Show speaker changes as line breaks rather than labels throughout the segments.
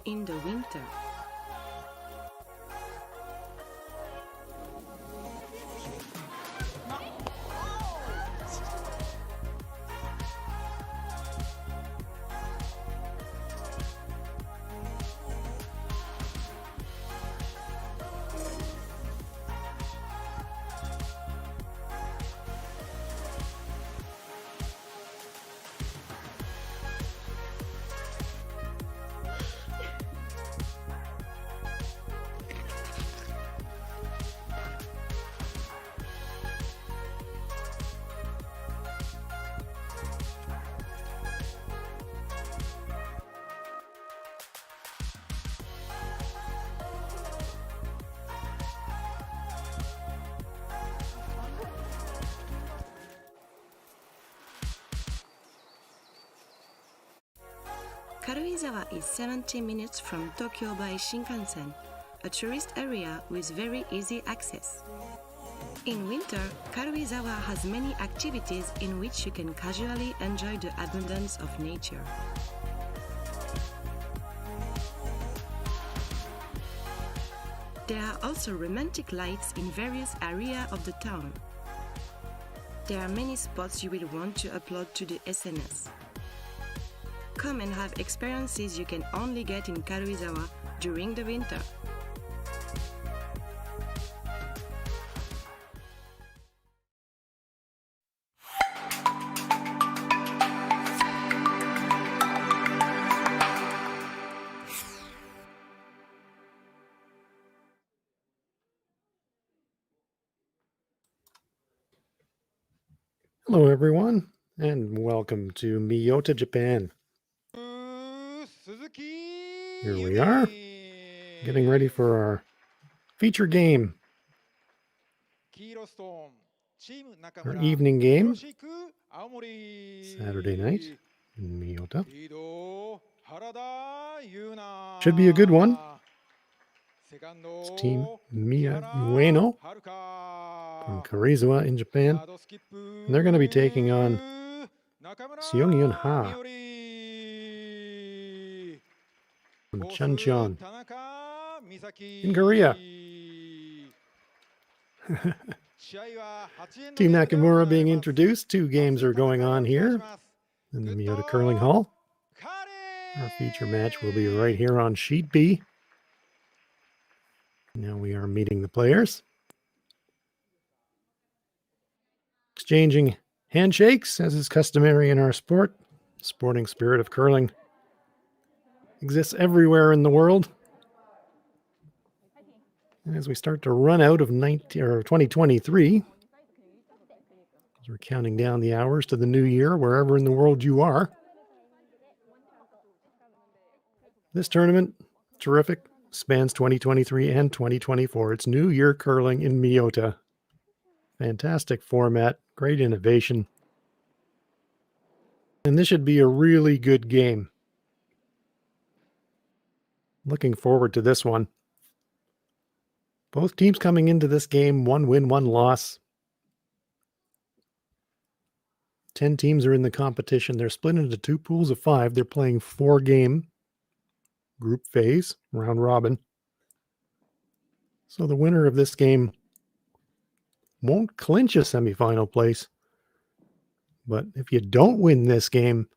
in the winter. Karuizawa is 70 minutes from Tokyo by Shinkansen, a tourist area with very easy access. In winter, Karuizawa has many activities in which you can casually enjoy the abundance of nature. There are also romantic lights in various areas of the town. There are many spots you will want to upload to the SNS. Come and have experiences you can only get in Karuizawa during the winter.
Hello everyone, and welcome to Miyota, Japan. Here we are, getting ready for our feature game, our evening game, Saturday night in Miyota. Should be a good one. It's Team Miyu Ueno from Karuizawa in Japan, and they're going to be taking on Seungyoun from Chuncheon in Korea. Team Nakamura being introduced. 2 games are going on here in the Miyota Curling Hall. Our feature match will be right here on Sheet B. Now we are meeting the players. Exchanging handshakes, as is customary in our sport. Sporting spirit of curling exists everywhere in the world. And as we start to run out of 2023, as we're counting down the hours to the new year, wherever in the world you are, this tournament, terrific, spans 2023 and 2024. It's New Year Curling in Miyota. Fantastic format, great innovation. And this should be a really good game. Looking forward to this one. Both teams coming into this game, 1 win, 1 loss. 10 teams are in the competition. They're split into 2 pools of 5. They're playing 4-game group phase, round robin. So the winner of this game won't clinch a semifinal place. But if you don't win this game,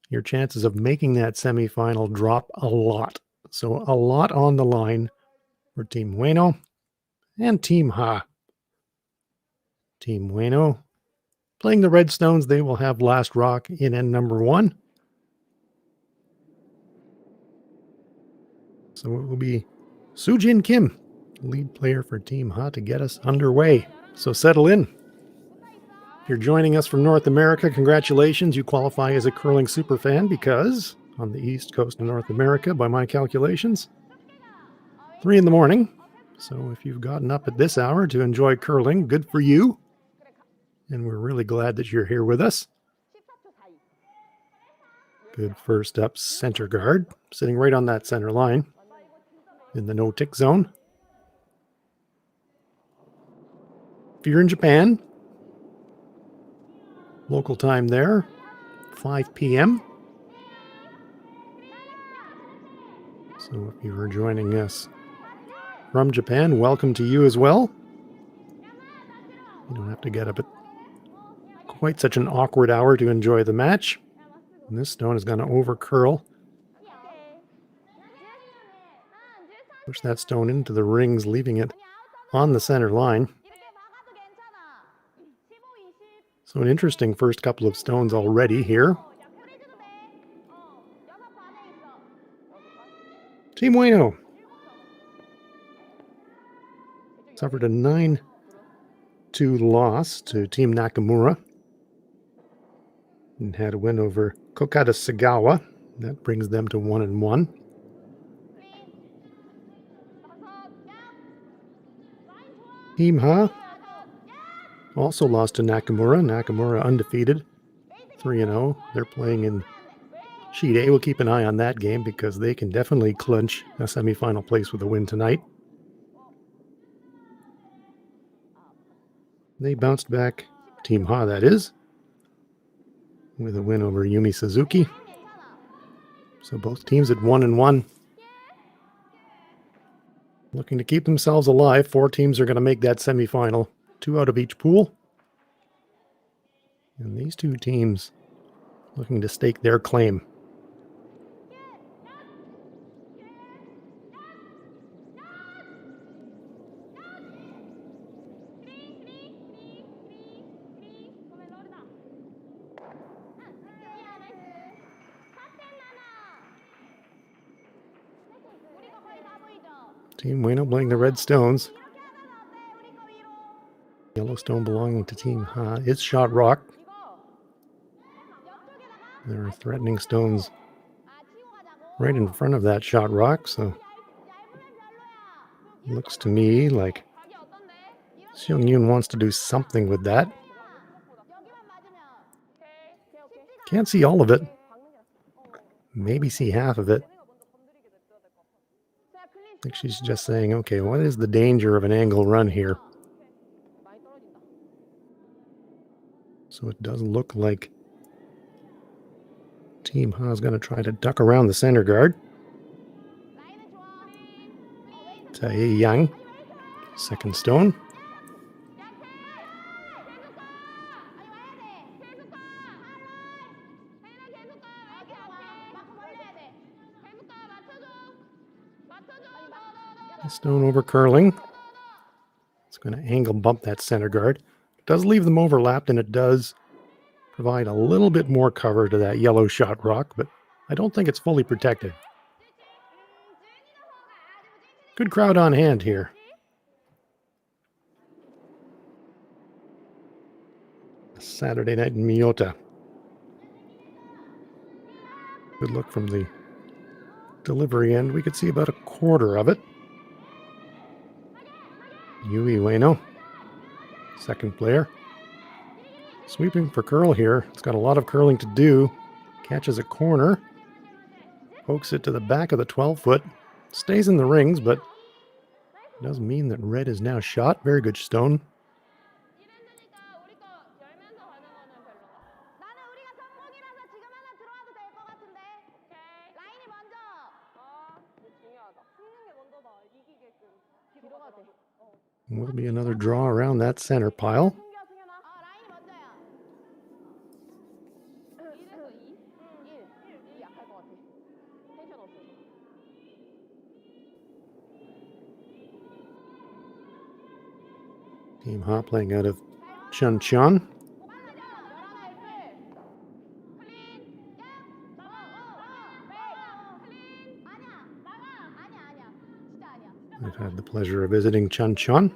your chances of making that semifinal drop a lot. So a lot on the line for Team Ueno and Team Ha. Team Ueno playing the Redstones. They will have last rock in end number 1. So it will be Soojin Kim, lead player for Team Ha, to get us underway. So settle in. If you're joining us from North America, congratulations. You qualify as a curling superfan because on the east coast of North America, by my calculations, 3 in the morning. So if you've gotten up at this hour to enjoy curling, good for you. And we're really glad that you're here with us. Good first up center guard, sitting right on that center line in the no-tick zone. If you're in Japan, local time there, 5 p.m. So if you are joining us from Japan, welcome to you as well. You don't have to get up at quite such an awkward hour to enjoy the match. And this stone is going to over curl. Push that stone into the rings, leaving it on the center line. So an interesting first couple of stones already here. Team Ueno suffered a 9-2 loss to Team Nakamura and had a win over Kokata Sagawa. That brings them to 1-1. Team Ha also lost to Nakamura. Nakamura undefeated, 3-0. They're playing in Sheet A. We'll keep an eye on that game because they can definitely clinch a semifinal place with a win tonight. They bounced back, Team Ha that is, with a win over Yumi Suzuki. So both teams at 1-1. Looking to keep themselves alive. 4 teams are going to make that semifinal. 2 out of each pool. And these 2 teams looking to stake their claim. Team Ueno playing the red stones. Yellow stone belonging to Team Ha is shot rock. There are threatening stones right in front of that shot rock, so it looks to me like Seungyoun wants to do something with that. Can't see all of it. Maybe see half of it. I think she's just saying, okay, what is the danger of an angle run here? So it does look like Team Ha is going to try to duck around the center guard. Tae Yang, second stone. Stone over curling. It's going to angle bump that center guard. It does leave them overlapped, and it does provide a little bit more cover to that yellow shot rock, but I don't think it's fully protected. Good crowd on hand here. Saturday night in Miyota. Good look from the delivery end. We could see about a quarter of it. Miyu Ueno, second player. Sweeping for curl here. It's got a lot of curling to do. Catches a corner. Pokes it to the back of the 12-foot. Stays in the rings, but does mean that red is now shot. Very good stone. Will be another draw around that center pile. Team Ha playing out of Chuncheon. I've had the pleasure of visiting Chuncheon.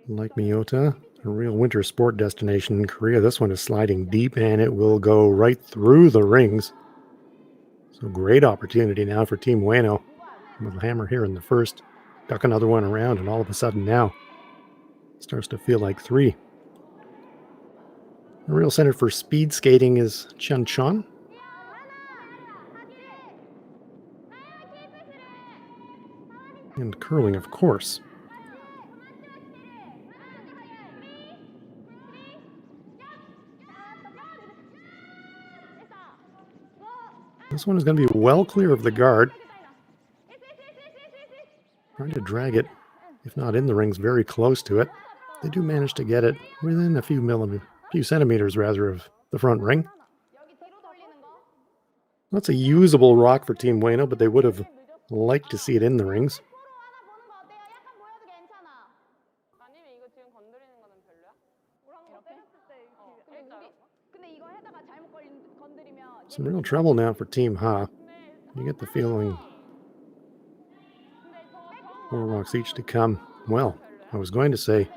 Like Miyota, a real winter sport destination in Korea. This one is sliding deep and it will go right through the rings. So great opportunity now for Team Ueno. With a hammer here in the first, duck another one around, and all of a sudden now it starts to feel like 3. The real center for speed skating is Chuncheon. And curling, of course. This one is going to be well clear of the guard. Trying to drag it, if not in the rings, very close to it. They do manage to get it within a few centimeters rather of the front ring. That's a usable rock for Team Ueno, but they would have liked to see it in the rings. Some real trouble now for Team Ha. You get the feeling 4 rocks each to come. Well, I was going to say,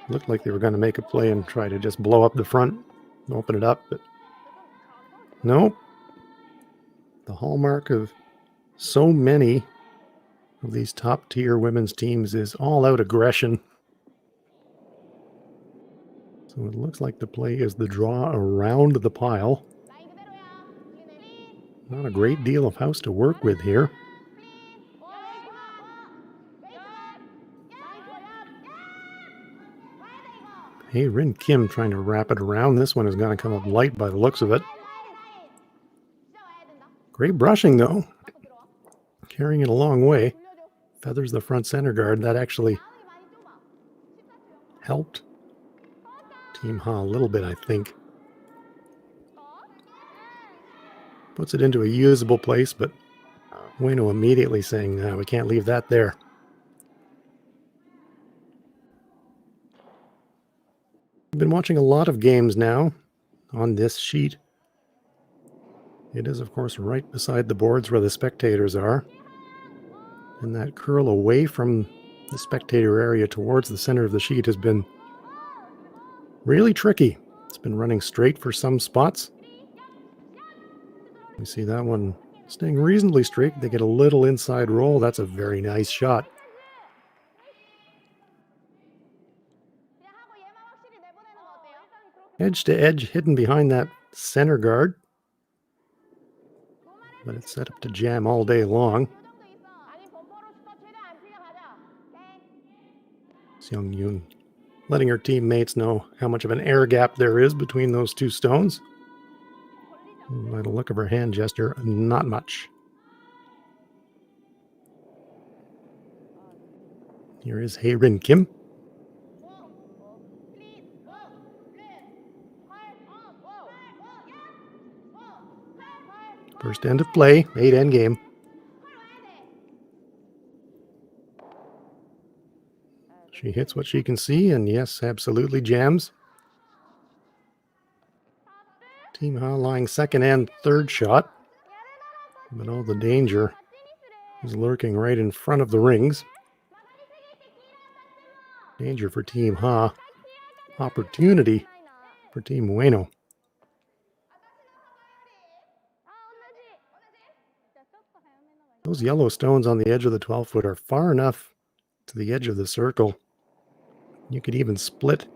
looked like they were going to make a play and try to just blow up the front, open it up, but nope. The hallmark of so many of these top-tier women's teams is all-out aggression. So it looks like the play is the draw around the pile. Not a great deal of house to work with here. Hey, Rin Kim trying to wrap it around. This one is going to come up light by the looks of it. Great brushing, though. Carrying it a long way. Feathers the front center guard. That actually helped Team Ha a little bit, I think. Puts it into a usable place, but Ueno immediately saying, no, we can't leave that there. I've been watching a lot of games now on this sheet. It is, of course, right beside the boards where the spectators are. And that curl away from the spectator area towards the center of the sheet has been really tricky. It's been running straight for some spots. You see that one staying reasonably straight. They get a little inside roll. That's a very nice shot. Edge to edge, hidden behind that center guard. But it's set up to jam all day long. Seungyoun letting her teammates know how much of an air gap there is between those two stones. By the look of her hand gesture, not much. Here is Rin Kim. First end of play, 8 end game. She hits what she can see, and yes, absolutely jams. Team Ha lying second and third shot. But all the danger is lurking right in front of the rings. Danger for Team Ha. Opportunity for Team Ueno. Those yellow stones on the edge of the 12-foot are far enough to the edge of the circle. You could even split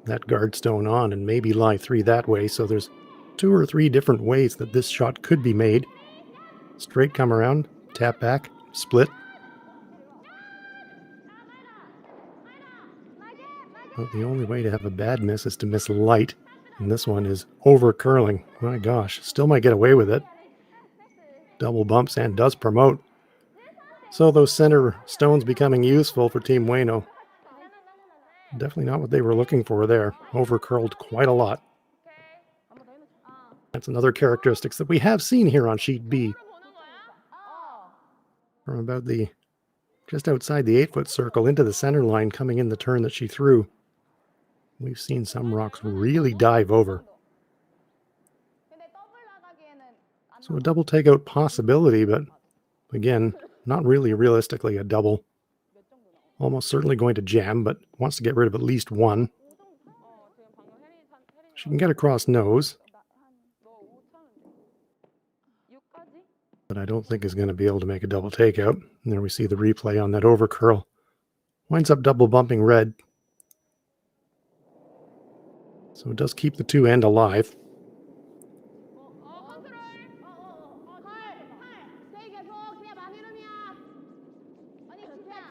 that guard stone on and maybe lie 3 that way. So there's 2 or 3 different ways that this shot could be made. Straight come around, tap back, split. But the only way to have a bad miss is to miss light. And this one is over curling. My gosh, still might get away with it. Double bumps and does promote. So those center stones becoming useful for Team Ueno. Definitely not what they were looking for there. Over curled quite a lot. That's another characteristics that we have seen here on sheet B. From about just outside the 8-foot circle into the center line coming in the turn that she threw. We've seen some rocks really dive over. So a double takeout possibility, but again, not really realistically a double. Almost certainly going to jam, but wants to get rid of at least one. She can get across nose, but I don't think is going to be able to make a double takeout. And there we see the replay on that over curl. Winds up double bumping red. So it does keep the 2 end alive.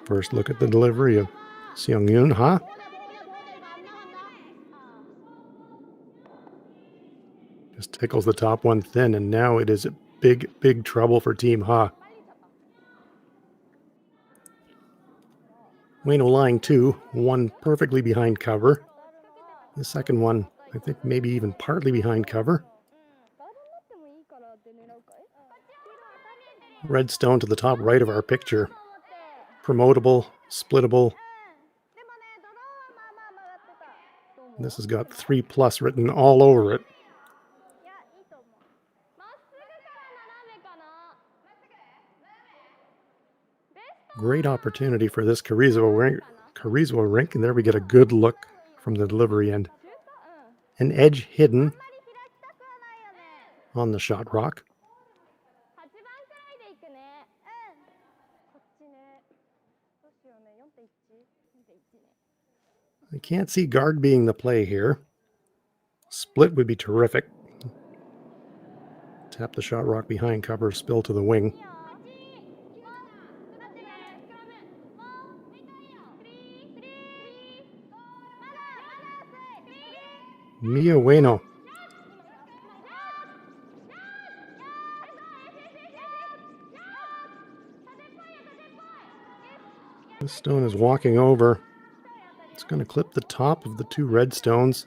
First look at the delivery of Seungyoun, Ha. Just tickles the top one thin, and now it is big, big trouble for Team Ha. Ueno line 2, one perfectly behind cover. The second one, I think maybe even partly behind cover. Red stone to the top right of our picture. Promotable, splittable. This has got 3+ written all over it. Great opportunity for this Karuizawa rink, and there we get a good look from the delivery end. An edge hidden on the shot rock. I can't see guard being the play here. Split would be terrific. Tap the shot rock behind cover, spill to the wing. Miyu Ueno. This stone is walking over. It's going to clip the top of the 2 red stones.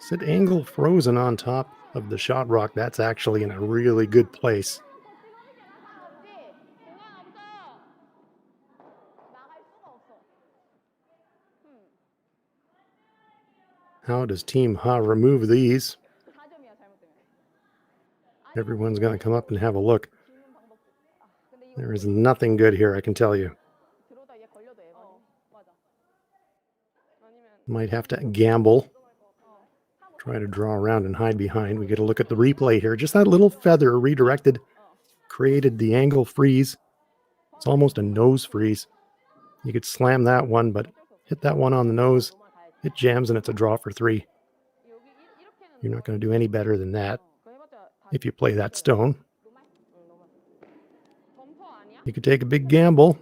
Sit angle frozen on top of the shot rock. That's actually in a really good place. How does Team Ha remove these? Everyone's going to come up and have a look. There is nothing good here, I can tell you. Might have to gamble. Try to draw around and hide behind. We get a look at the replay here. Just that little feather redirected created the angle freeze. It's almost a nose freeze. You could slam that one, but hit that one on the nose. It jams and it's a draw for 3. You're not going to do any better than that if you play that stone. You could take a big gamble,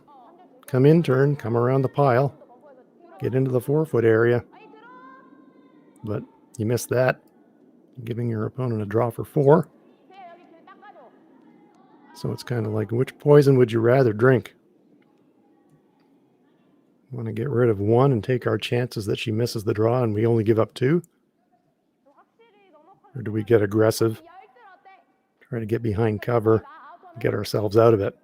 come in turn, come around the pile, get into the 4-foot area, but you missed that, giving your opponent a draw for 4. So it's kind of like, which poison would you rather drink? Want to get rid of 1 and take our chances that she misses the draw and we only give up 2? Or do we get aggressive, try to get behind cover, get ourselves out of it?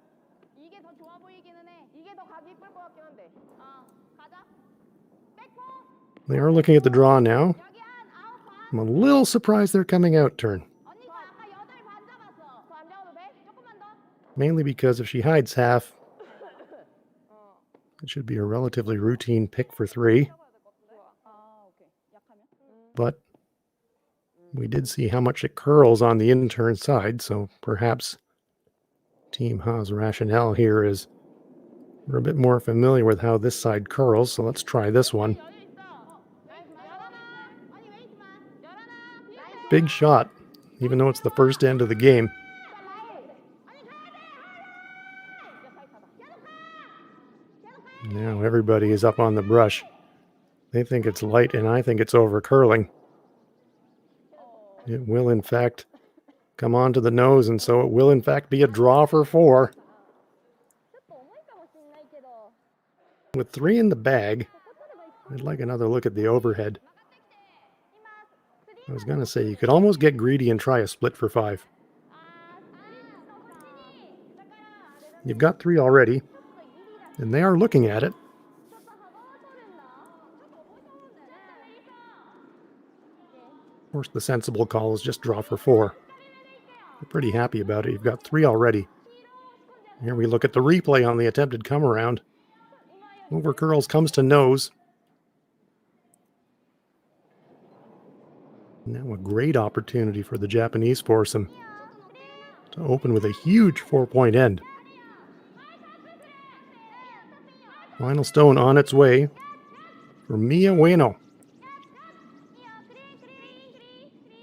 They are looking at the draw now. I'm a little surprised they're coming out turn. Mainly because if she hides half, it should be a relatively routine pick for 3. But we did see how much it curls on the in-turn side, so perhaps Team Ha's rationale here is we're a bit more familiar with how this side curls, so let's try this one. Big shot, even though it's the first end of the game. Now everybody is up on the brush. They think it's light, and I think it's over curling. It will, in fact, come onto the nose, and so it will, in fact, be a draw for 4. With 3 in the bag, I'd like another look at the overhead. I was going to say, you could almost get greedy and try a split for 5. You've got 3 already, and they are looking at it. Of course, the sensible call is just draw for 4. We're pretty happy about it. You've got 3 already. Here we look at the replay on the attempted come around. Over curls, comes to nose. Now a great opportunity for the Japanese foursome to open with a huge 4-point end. Final stone on its way for Miyu Ueno.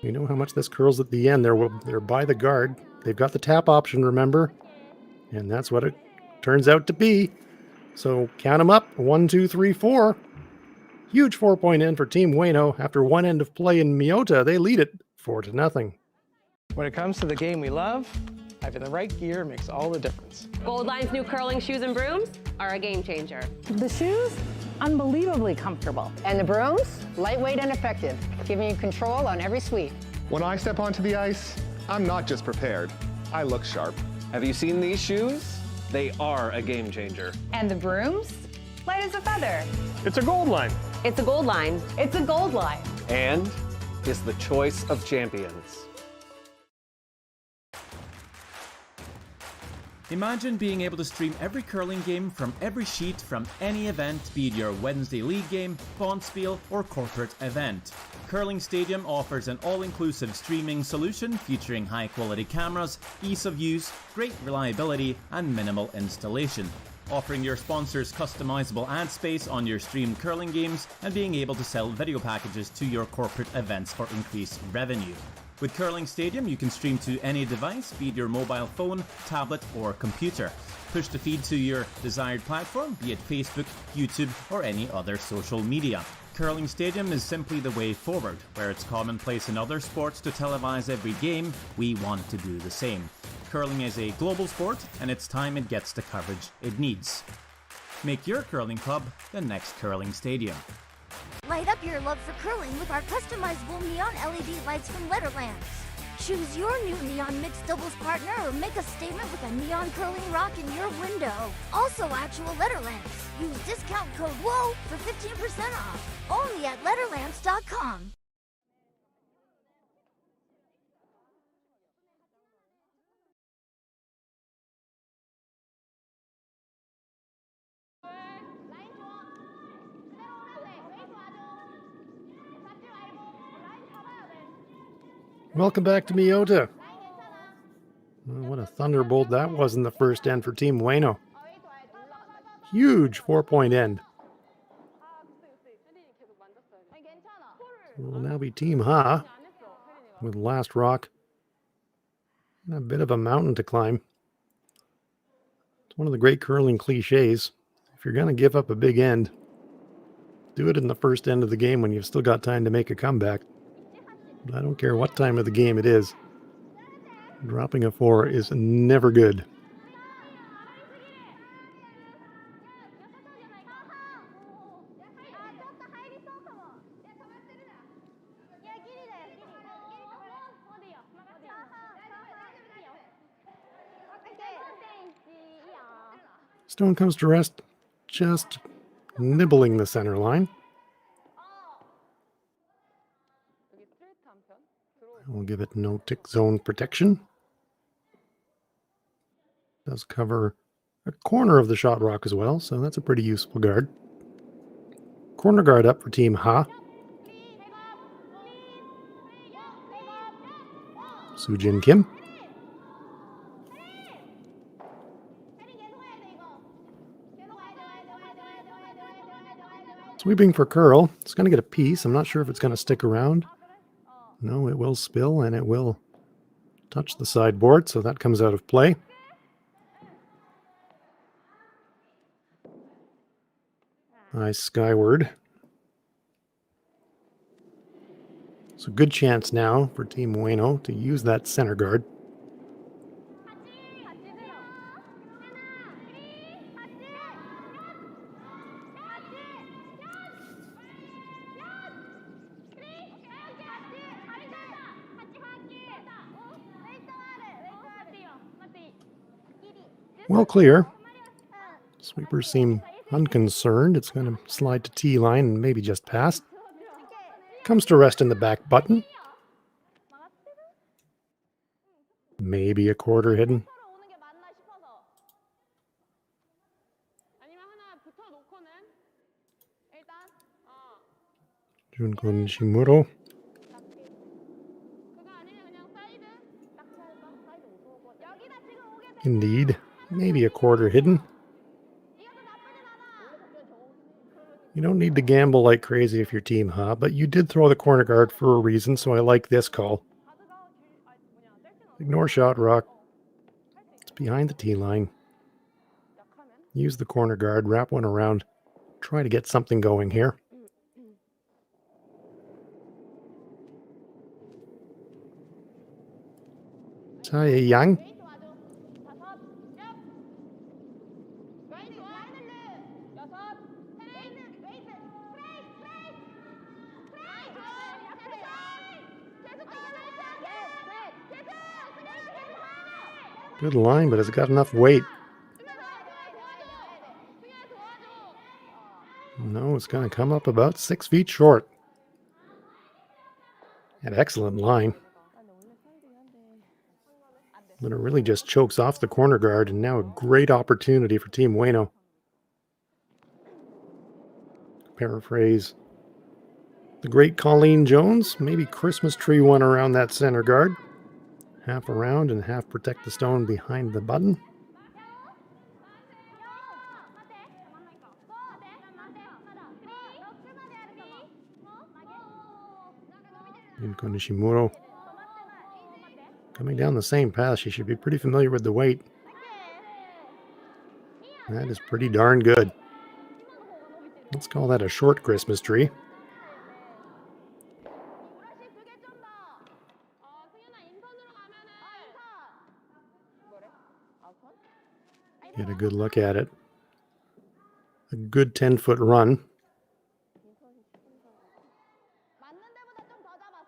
You know how much this curls at the end. They're by the guard. They've got the tap option, remember? And that's what it turns out to be. So count them up. 1, 2, 3, 4. Huge 4-point end for Team Ueno. After 1 end of play in Miyota, they lead it 4-0.
When it comes to the game we love, having the right gear makes all the difference.
Gold Line's new curling shoes and brooms are a game changer.
The shoes, unbelievably comfortable.
And the brooms, lightweight and effective, giving you control on every sweep.
When I step onto the ice, I'm not just prepared, I look sharp.
Have you seen these shoes? They are a game changer.
And the brooms? Light as a feather.
It's a Gold Line.
It's a Gold Line.
It's a Gold Line.
And is the choice of champions.
Imagine being able to stream every curling game from every sheet from any event, be it your Wednesday league game, bonspiel, or corporate event. Curling Stadium offers an all-inclusive streaming solution featuring high-quality cameras, ease of use, great reliability, and minimal installation. Offering your sponsors customizable ad space on your streamed curling games and being able to sell video packages to your corporate events for increased revenue. With Curling Stadium, you can stream to any device, be it your mobile phone, tablet, or computer. Push the feed to your desired platform, be it Facebook, YouTube, or any other social media. Curling Stadium is simply the way forward. Where it's commonplace in other sports to televise every game, we want to do the same. Curling is a global sport, and it's time it gets the coverage it needs. Make your curling club the next Curling Stadium.
Light up your love for curling with our customizable neon LED lights from Letterlands. Choose your new neon mixed doubles partner or make a statement with a neon curling rock in your window. Also actual Letterlands. Use discount code WHOA for 15% off. Only at Letterlands.com.
Welcome back to Miyota. Well, what a thunderbolt that was in the first end for Team Ueno. Huge 4-point end. It will now be Team Ha with last rock and a bit of a mountain to climb. It's one of the great curling cliches. If you're going to give up a big end, do it in the first end of the game when you've still got time to make a comeback. But I don't care what time of the game it is. Dropping a 4 is never good. Stone comes to rest, just nibbling the center line. We'll give it no tick zone protection. Does cover a corner of the shot rock as well, so that's a pretty useful guard. Corner guard up for Team Ha. Seungyoun Kim. Sweeping for curl. It's going to get a piece. I'm not sure if it's going to stick around. No, it will spill and it will touch the sideboard, so that comes out of play. Eyes skyward. So good chance now for Team Ueno to use that center guard. Well clear. Sweepers seem unconcerned. It's going to slide to T-line and maybe just past. Comes to rest in the back button. Maybe a quarter hidden. Junko Nishimuro. Indeed, maybe a quarter hidden. You don't need to gamble like crazy if you're Team Ha, but you did throw the corner guard for a reason, so I like this call. Ignore shot rock. It's behind the tee line. Use the corner guard, wrap one around. Try to get something going here. Taeyang. Good line, but it's got enough weight. No, it's going to come up about 6 feet short. An excellent line. But it really just chokes off the corner guard, and now a great opportunity for Team Ueno. Paraphrase the great Colleen Jones, maybe Christmas tree one around that center guard. Half around and half protect the stone behind the button. Yunko Nishimuro coming down the same path. She should be pretty familiar with the weight. That is pretty darn good. Let's call that a short Christmas tree. Get a good look at it. A good 10-foot run.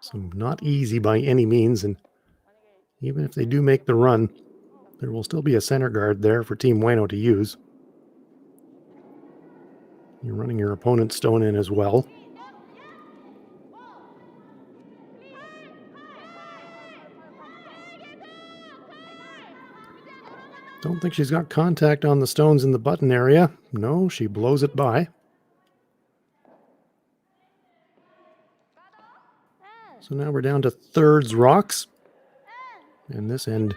So not easy by any means, and even if they do make the run, there will still be a center guard there for Team Ueno to use. You're running your opponent's stone in as well. Don't think she's got contact on the stones in the button area. No, she blows it by. So now we're down to thirds rocks. And this end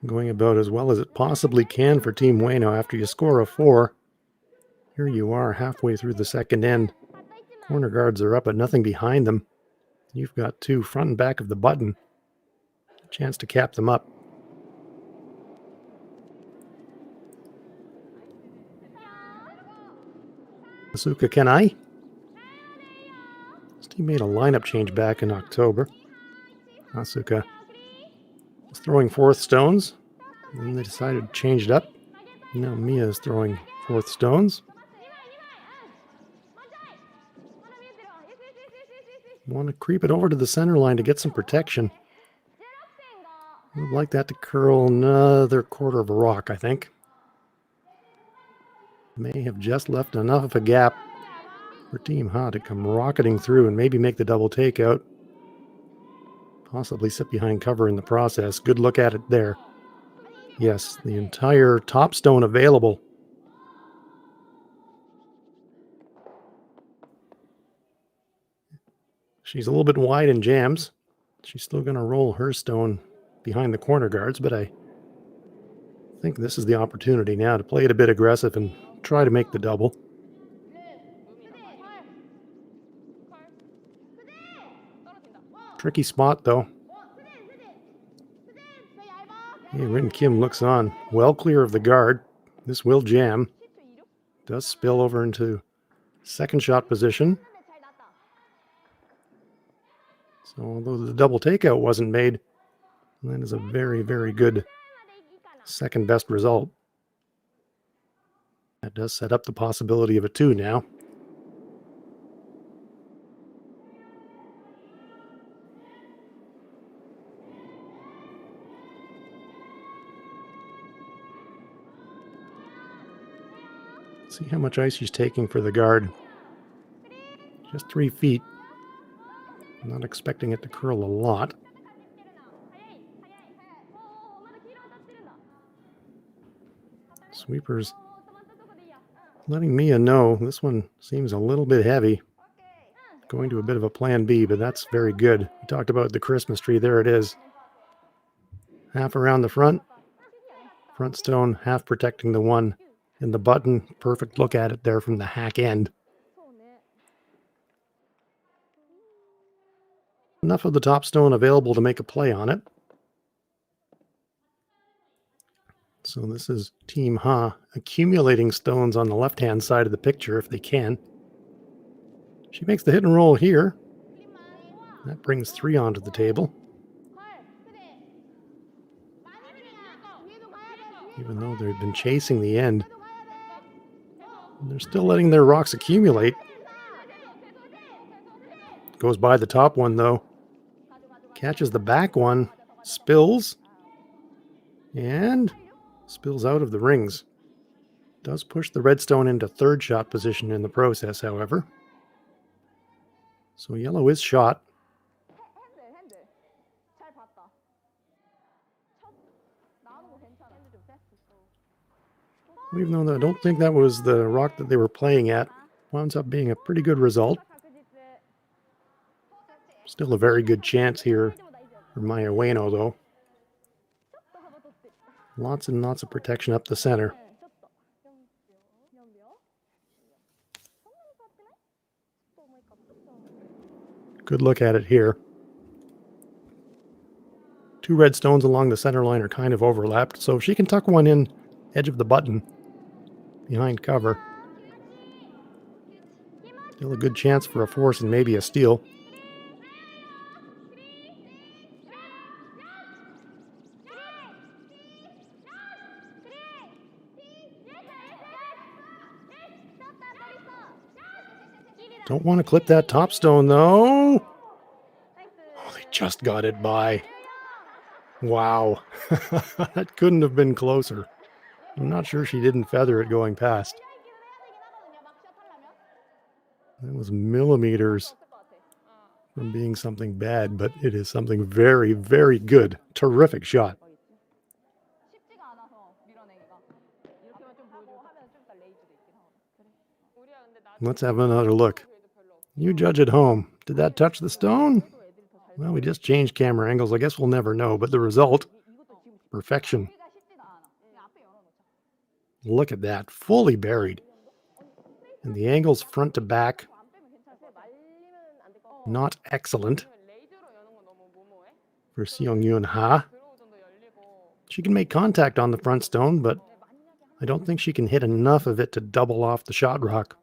going about as well as it possibly can for Team Ueno after you score a 4. Here you are halfway through the second end. Corner guards are up, but nothing behind them. You've got 2 front and back of the button. A chance to cap them up. Asuka Kenai. His team made a lineup change back in October. Asuka was throwing 4th stones. And then they decided to change it up. Now Mia is throwing 4th stones. Want to creep it over to the center line to get some protection. I would like that to curl another quarter of a rock, I think. May have just left enough of a gap for Team Ha to come rocketing through and maybe make the double takeout. Possibly sit behind cover in the process. Good look at it there. Yes, the entire top stone available. She's a little bit wide in jams. She's still going to roll her stone behind the corner guards, but I think this is the opportunity now to play it a bit aggressive and try to make the double. Tricky spot though. Yeah, Rin Kim looks on, well clear of the guard. This will jam. Does spill over into second shot position. So although the double takeout wasn't made, that is a very, very good second best result. That does set up the possibility of a 2 now. See how much ice she's taking for the guard. Just 3 feet. Not expecting it to curl a lot. Sweepers letting Mia know this one seems a little bit heavy. Going to a bit of a plan B, but that's very good. We talked about the Christmas tree. There it is. Half around the front. Front stone, half protecting the one in the button. Perfect look at it there from the hack end. Enough of the top stone available to make a play on it. So this is Team Ha accumulating stones on the left-hand side of the picture if they can. She makes the hit and roll here. That brings 3 onto the table. even though they've been chasing the end. They're still letting their rocks accumulate. Goes by the top one, though. Catches the back one, spills, and spills out of the rings. Does push the red stone into third shot position in the process, however. So yellow is shot. Even though I don't think that was the rock that they were playing at, winds up being a pretty good result. Still a very good chance here for Miyu Ueno, though. Lots and lots of protection up the center. Good look at it here. Two red stones along the center line are kind of overlapped, so if she can tuck one in edge of the button behind cover, still a good chance for a force and maybe a steal. Don't want to clip that top stone, though. Oh, they just got it by. Wow. That couldn't have been closer. I'm not sure she didn't feather it going past. That was millimeters from being something bad, but it is something very, very good. Terrific shot. Let's have another look. You judge at home. Did that touch the stone? Well, we just changed camera angles. I guess we'll never know, but the result, perfection. Look at that, fully buried. And the angles front to back, not excellent for Seungyoun Ha. She can make contact on the front stone, but I don't think she can hit enough of it to double off the shot rock.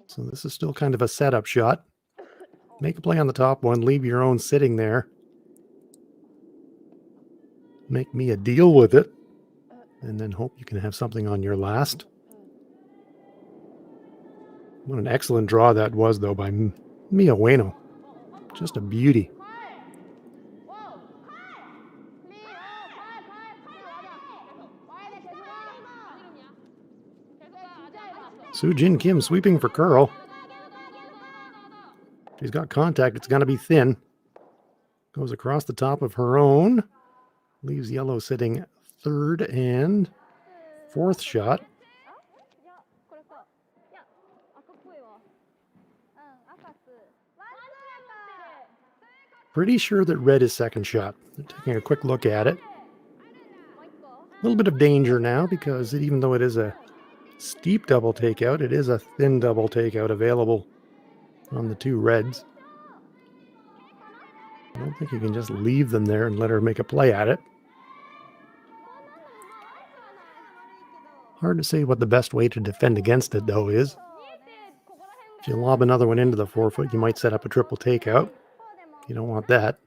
So this is still kind of a setup shot. Make a play on the top one, leave your own sitting there. Make me a deal with it, and then hope you can have something on your last. What an excellent draw that was, though, by Miyu Ueno. Just a beauty. Seungyoun Kim sweeping for curl. She's got contact. It's going to be thin. Goes across the top of her own. Leaves yellow sitting third and fourth shot. Pretty sure that red is second shot. They're taking a quick look at it. A little bit of danger now because even though it is a steep double takeout, it is a thin double takeout available on the two reds. I don't think you can just leave them there and let her make a play at it. Hard to say what the best way to defend against it, though, is. If you lob another one into the forefoot, you might set up a triple takeout. You don't want that.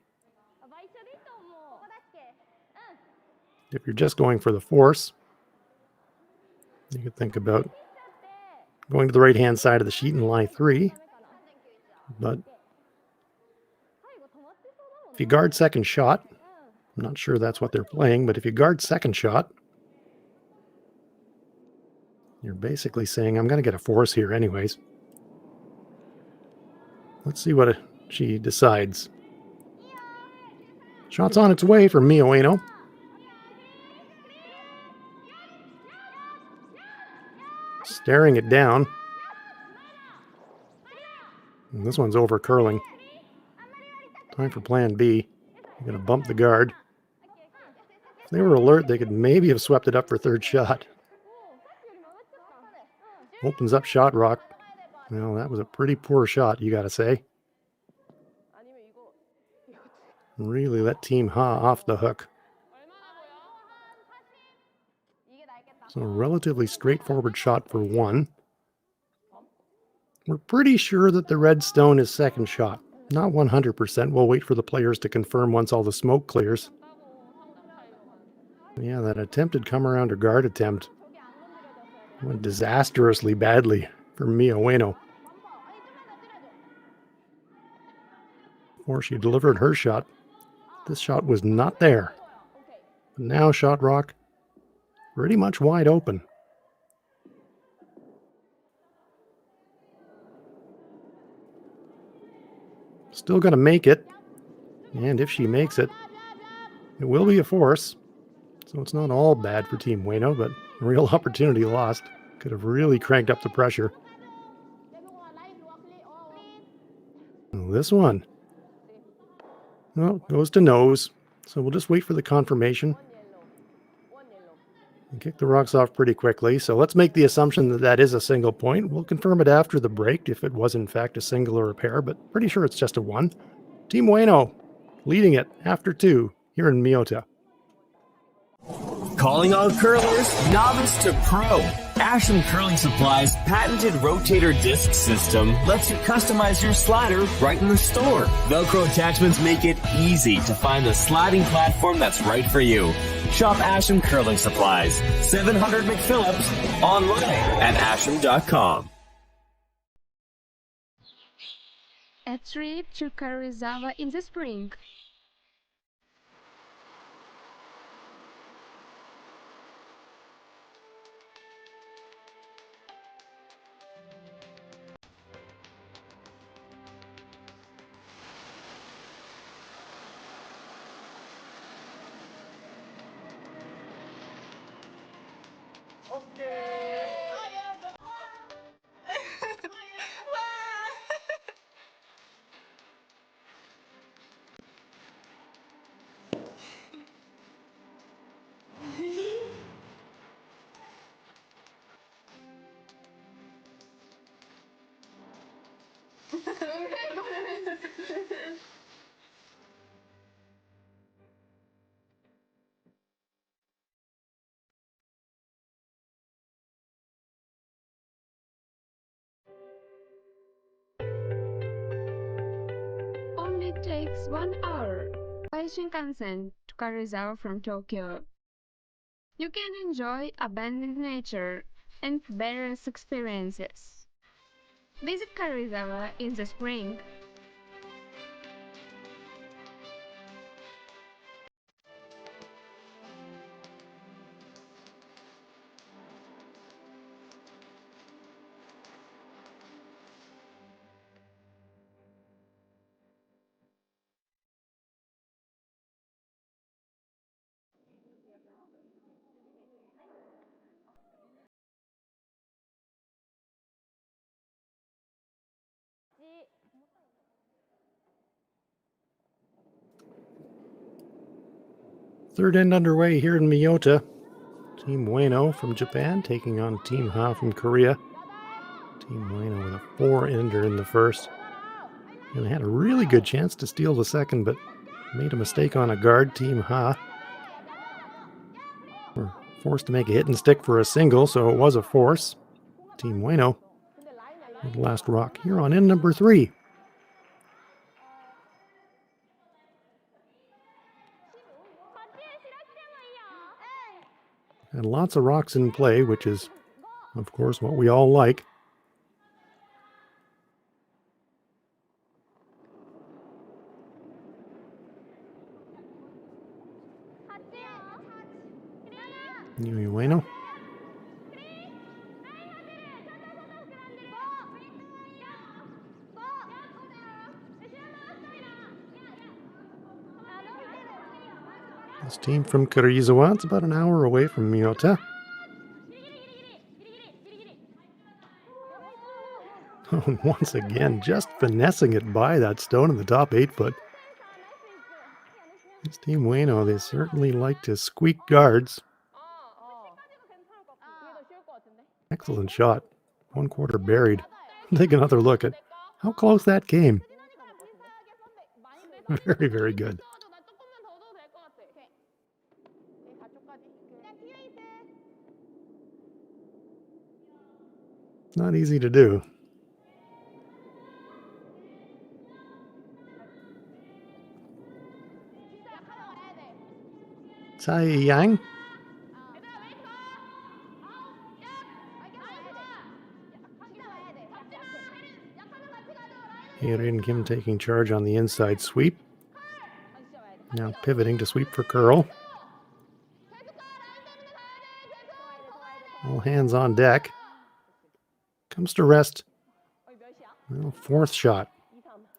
If you're just going for the force, you could think about going to the right-hand side of the sheet and lie 3. But if you guard second shot, I'm not sure that's what they're playing, but if you guard second shot, you're basically saying, I'm going to get a force here anyways. Let's see what she decides. Shot's on its way for Miyu Ueno. Staring it down. And this one's over curling. Time for plan B. You're going to bump the guard. If they were alert, they could maybe have swept it up for third shot. Opens up shot rock. Well, that was a pretty poor shot, you got to say. Really let Team Ha off the hook. So a relatively straightforward shot for 1. We're pretty sure that the red stone is second shot. Not 100%. We'll wait for the players to confirm once all the smoke clears. Yeah, that attempted come around or guard attempt went disastrously badly for Miyu Ueno. Before she delivered her shot, this shot was not there. Now shot rock pretty much wide open. Still going to make it. And if she makes it, it will be a force. So it's not all bad for Team Ueno, but a real opportunity lost. Could have really cranked up the pressure. This one, well, goes to nose. So we'll just wait for the confirmation. And kick the rocks off pretty quickly. So let's make the assumption that that is a single point. We'll confirm it after the break if it was in fact a single or a pair, but pretty sure it's just a one. Team Ueno leading it after two here in Miyota.
Calling all curlers, novice to pro. Asham Curling Supply's patented rotator disc system lets you customize your slider right in the store. Velcro attachments make it easy to find the sliding platform that's right for you. Shop Asham Curling Supplies, 700 McPhillips, online at asham.com.
A trip to Karuizawa in the spring. Only takes 1 hour by Shinkansen to Karuizawa from Tokyo. You can enjoy abandoned nature and various experiences. Visit Karuizawa in the spring.
Third end underway here in Miyota. Team Ueno from Japan taking on Team Ha from Korea. Team Ueno with a 4-ender in the first. And they had a really good chance to steal the second, but made a mistake on a guard. Team Ha were forced to make a hit and stick for a single, so it was a force. Team Ueno with the last rock here on end number 3. And lots of rocks in play, which is, of course, what we all like. Miyu Ueno. This team from Karuizawa, it's about an hour away from Miyota. Oh, once again, just finessing it by that stone in the top 8 foot. This Team Ueno, they certainly like to squeak guards. Excellent shot. 1/4 buried. Take another look at how close that came. Very, very good. It's not easy to do. Tai Yang. Hyun Kim taking charge on the inside sweep. Now pivoting to sweep for curl. All hands on deck. Comes to rest. Well, fourth shot.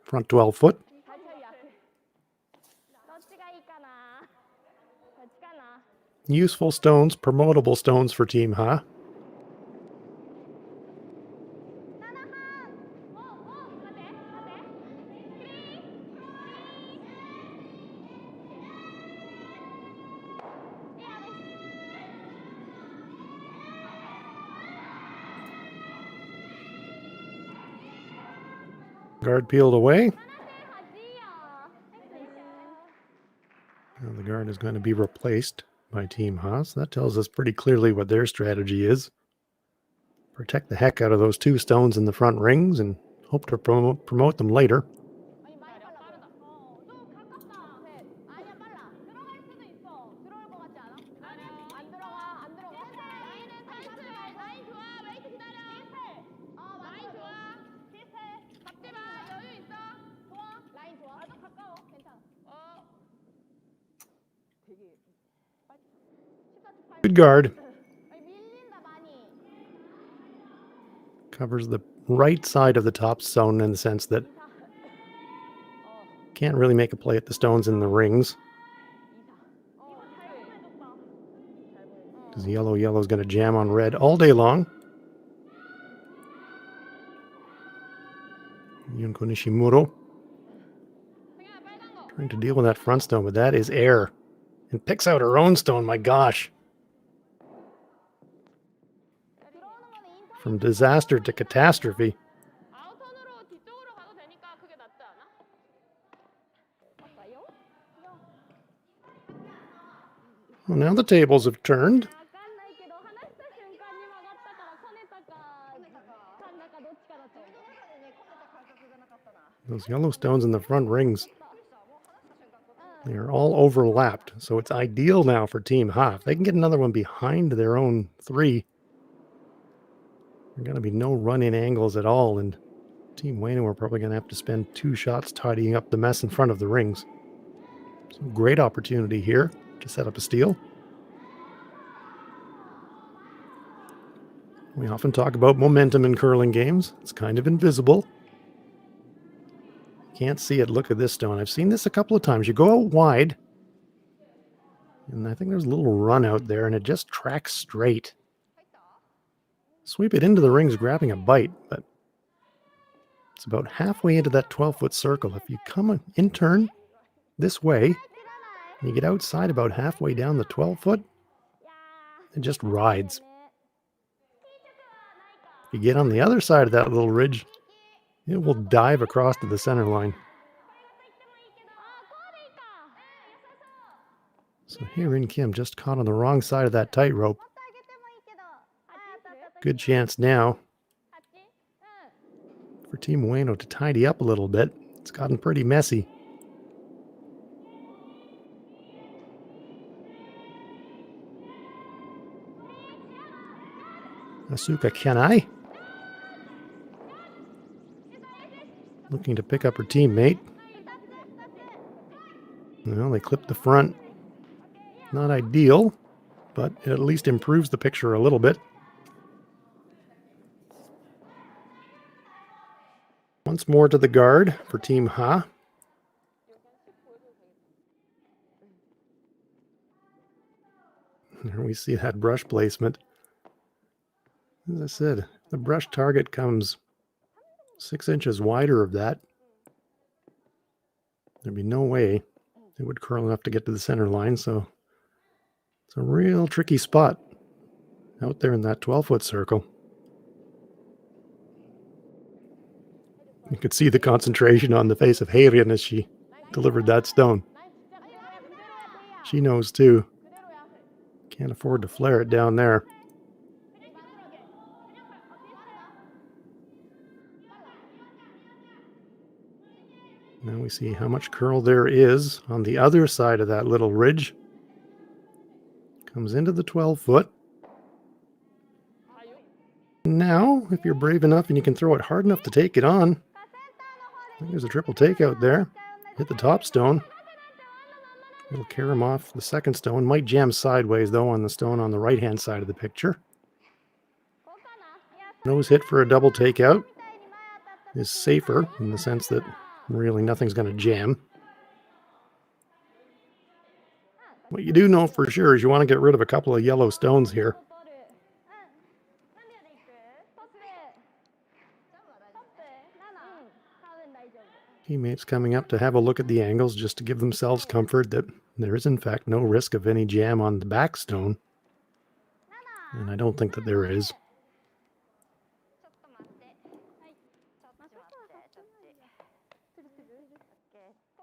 Front 12 foot. Useful stones, promotable stones for Team Ha. Guard peeled away. Now the guard is going to be replaced by Team Ha, so that tells us pretty clearly what their strategy is. Protect the heck out of those two stones in the front rings and hope to promote them later. Good guard. Covers the right side of the top stone in the sense that can't really make a play at the stones in the rings. Because yellow is going to jam on red all day long. Yunko Nishimuro trying to deal with that front stone, but that is air. And picks out her own stone, my gosh. From disaster to catastrophe. Well, now the tables have turned. Those yellow stones in the front rings, they are all overlapped, so it's ideal now for Team Ha. If they can get another one behind their own three, there are going to be no run-in angles at all, and Team Ueno are probably going to have to spend 2 shots tidying up the mess in front of the rings. So great opportunity here to set up a steal. We often talk about momentum in curling games. It's kind of invisible. Can't see it. Look at this stone. I've seen this a couple of times. You go out wide, and I think there's a little run out there, and it just tracks straight. Sweep it into the rings, grabbing a bite, but it's about halfway into that 12-foot circle. If you come in turn this way, and you get outside about halfway down the 12-foot, it just rides. If you get on the other side of that little ridge, it will dive across to the center line. So Hyun Kim just caught on the wrong side of that tightrope. Good chance now for Team Ueno to tidy up a little bit. It's gotten pretty messy. Asuka Kenai looking to pick up her teammate. Well, they clipped the front. Not ideal, but it at least improves the picture a little bit. Once more to the guard for Team Ha. There we see that brush placement. As I said, the brush target comes 6 inches wider of that. There'd be no way it would curl enough to get to the center line, so it's a real tricky spot out there in that 12-foot circle. You could see the concentration on the face of Hyun as she delivered that stone. She knows too. Can't afford to flare it down there. Now we see how much curl there is on the other side of that little ridge. Comes into the 12-foot. Now, if you're brave enough and you can throw it hard enough to take it on, I think there's a triple takeout there. Hit the top stone. It'll carry him off the second stone. Might jam sideways, though, on the stone on the right-hand side of the picture. Nose hit for a double takeout is safer in the sense that really nothing's going to jam. What you do know for sure is you want to get rid of a couple of yellow stones here. Teammates coming up to have a look at the angles just to give themselves comfort that there is in fact no risk of any jam on the back stone. And I don't think that there is.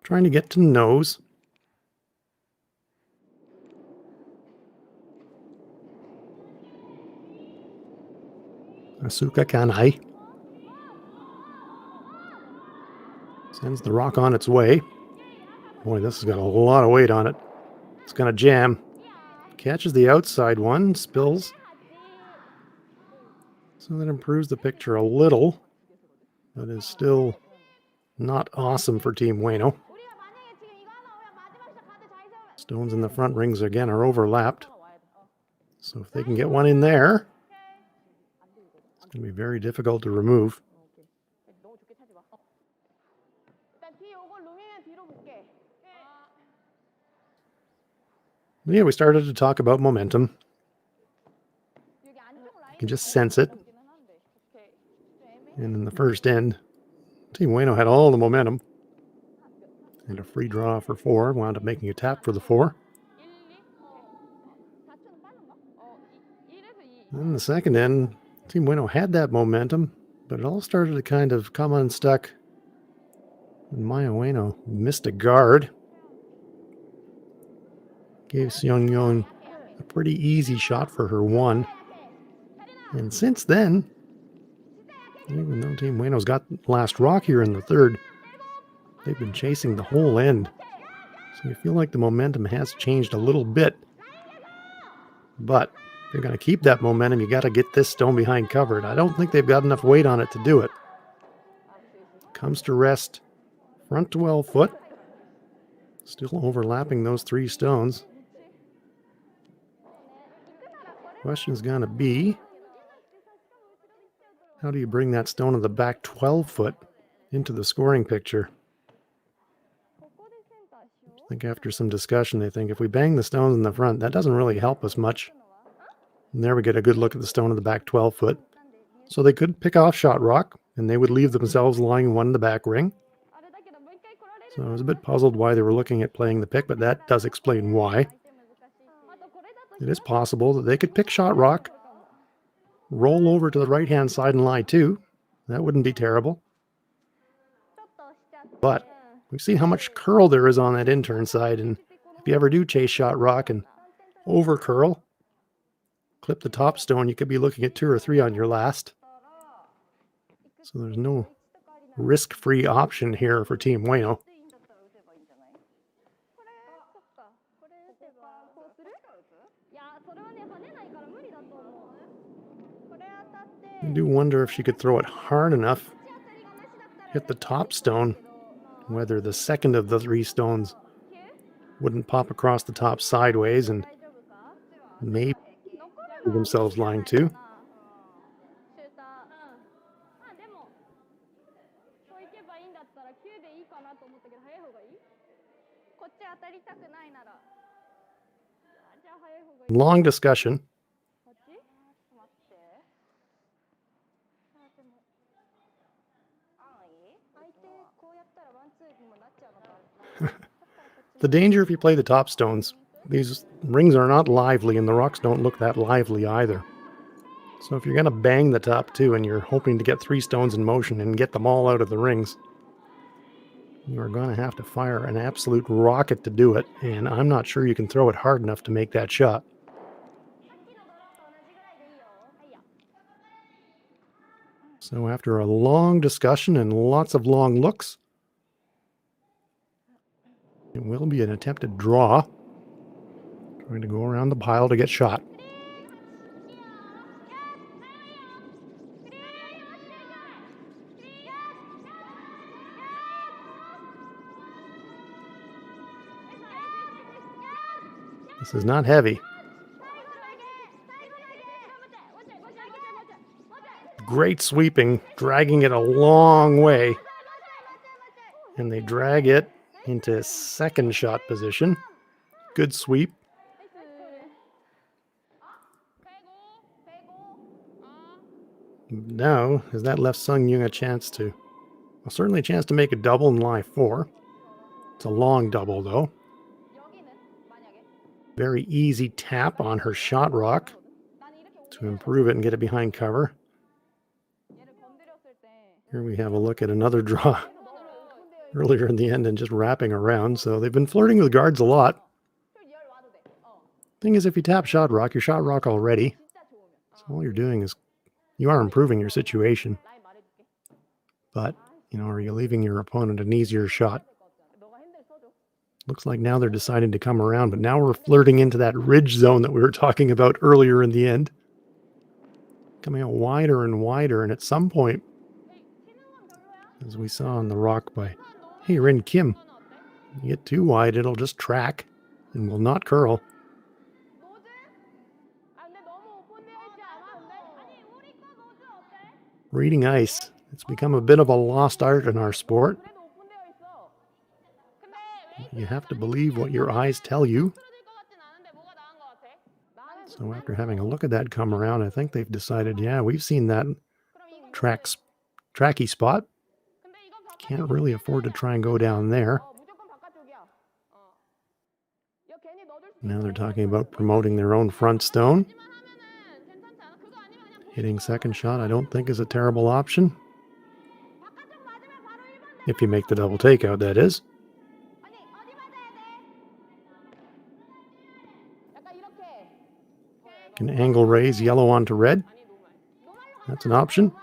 Trying to get to nose. Asuka Kanai sends the rock on its way. Boy, this has got a lot of weight on it. It's going to jam. Catches the outside one, spills. So that improves the picture a little, but is still not awesome for Team Ueno. Stones in the front rings again are overlapped. So if they can get one in there, it's going to be very difficult to remove. Yeah, we started to talk about momentum. You can just sense it. And in the first end, Team Ueno had all the momentum. And a free draw for 4. Wound up making a tap for the 4. In the second end, Team Ueno had that momentum, but it all started to kind of come unstuck. And Miyu Ueno missed a guard. Gave Seungyoun a pretty easy shot for her 1. And since then, even though Team Ueno's got last rock here in the third, they've been chasing the whole end. So you feel like the momentum has changed a little bit. But if you're going to keep that momentum, you got to get this stone behind covered. I don't think they've got enough weight on it to do it. Comes to rest front 12-foot. Still overlapping those 3 stones. Question's going to be, how do you bring that stone of the back 12-foot into the scoring picture? I think after some discussion, they think if we bang the stones in the front, that doesn't really help us much. And there we get a good look at the stone of the back 12-foot. So they could pick off shot rock, and they would leave themselves lying 1 in the back ring. So I was a bit puzzled why they were looking at playing the pick, but that does explain why. It is possible that they could pick shot rock, roll over to the right-hand side and lie 2. That wouldn't be terrible. But we've seen how much curl there is on that intern side, and if you ever do chase shot rock and over curl, clip the top stone, you could be looking at 2 or 3 on your last. So there's no risk-free option here for Team Ueno. I do wonder if she could throw it hard enough, hit the top stone, whether the second of the 3 stones wouldn't pop across the top sideways and maybe themselves lying 2. Long discussion. The danger if you play the top stones, these rings are not lively and the rocks don't look that lively either. So if you're going to bang the top 2 and you're hoping to get 3 stones in motion and get them all out of the rings, you are going to have to fire an absolute rocket to do it, and I'm not sure you can throw it hard enough to make that shot. So after a long discussion and lots of long looks, it will be an attempted draw. Trying to go around the pile to get shot. This is not heavy. Great sweeping, dragging it a long way. And they drag it into second shot position. Good sweep. Now, has that left Seungyoun a chance to... Well, certainly a chance to make a double in lie 4. It's a long double, though. Very easy tap on her shot rock to improve it and get it behind cover. Here we have a look at another draw earlier in the end and just wrapping around. So they've been flirting with guards a lot. Thing is, if you tap shot rock, your shot rock already. So all you're doing is you are improving your situation. But, you know, are you leaving your opponent an easier shot? Looks like now they're deciding to come around, but now we're flirting into that ridge zone that we were talking about earlier in the end. Coming out wider and wider, and at some point, as we saw on the rock by Rin Kim, you get too wide, it'll just track and will not curl. Reading ice. It's become a bit of a lost art in our sport. You have to believe what your eyes tell you. So after having a look at that come around, I think they've decided, yeah, we've seen that tracky spot. Can't really afford to try and go down there. Now they're talking about promoting their own front stone. Hitting second shot, I don't think is a terrible option. If you make the double takeout, that is. Can angle raise yellow onto red. That's an option.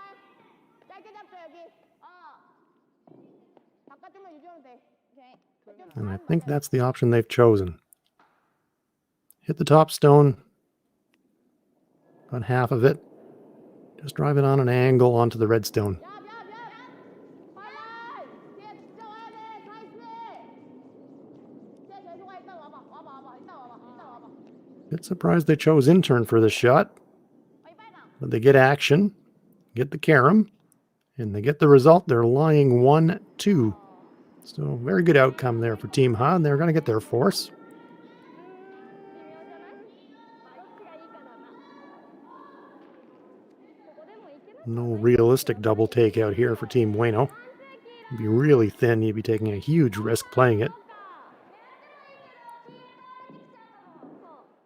And I think that's the option they've chosen. Hit the top stone. About half of it. Just drive it on an angle onto the red stone. Bit surprised they chose intern for this shot. But they get action, get the carom, and they get the result. They're lying 1-2. So very good outcome there for Team Han. They're going to get their force. No realistic double takeout here for Team Ueno. It'd be really thin. You'd be taking a huge risk playing it.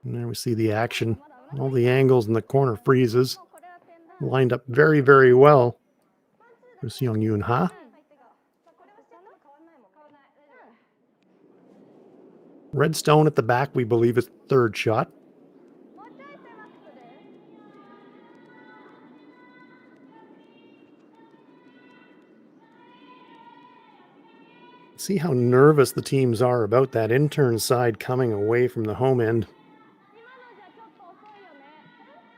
And there we see the action. All the angles in the corner freezes. Lined up very, very well for Seungyoun Ha. Red stone at the back, we believe, is third shot. See how nervous the teams are about that intern side coming away from the home end.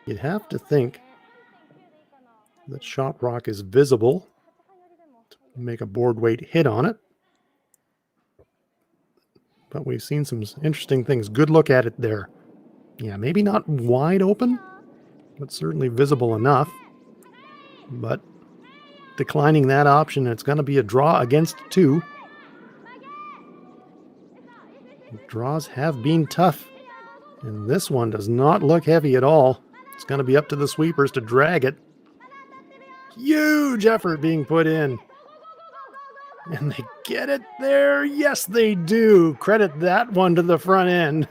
You'd have to think that shot rock is visible to make a board weight hit on it. But we've seen some interesting things. Good look at it there. Yeah, maybe not wide open, but certainly visible enough. But declining that option, it's going to be a draw against 2. Draws have been tough, and this one does not look heavy at all. It's going to be up to the sweepers to drag it. Huge effort being put in. And they get it there. Yes, they do. Credit that one to the front end.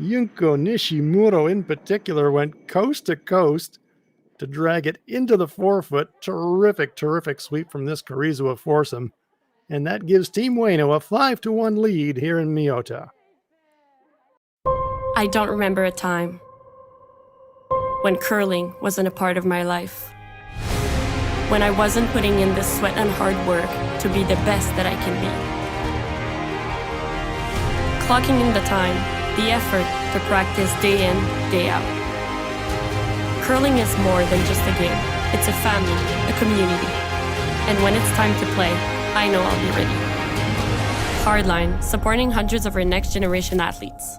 Junko Nishimuro in particular went coast to coast to drag it into the forefoot. Terrific, terrific sweep from this Karuizawa foursome. And that gives Team Ueno a 5-1 lead here in Miyota.
I don't remember a time when curling wasn't a part of my life. When I wasn't putting in the sweat and hard work to be the best that I can be. Clocking in the time, the effort to practice day in, day out. Curling is more than just a game. It's a family, a community. And when it's time to play, I know I'll be ready. Hardline, supporting hundreds of our next generation athletes.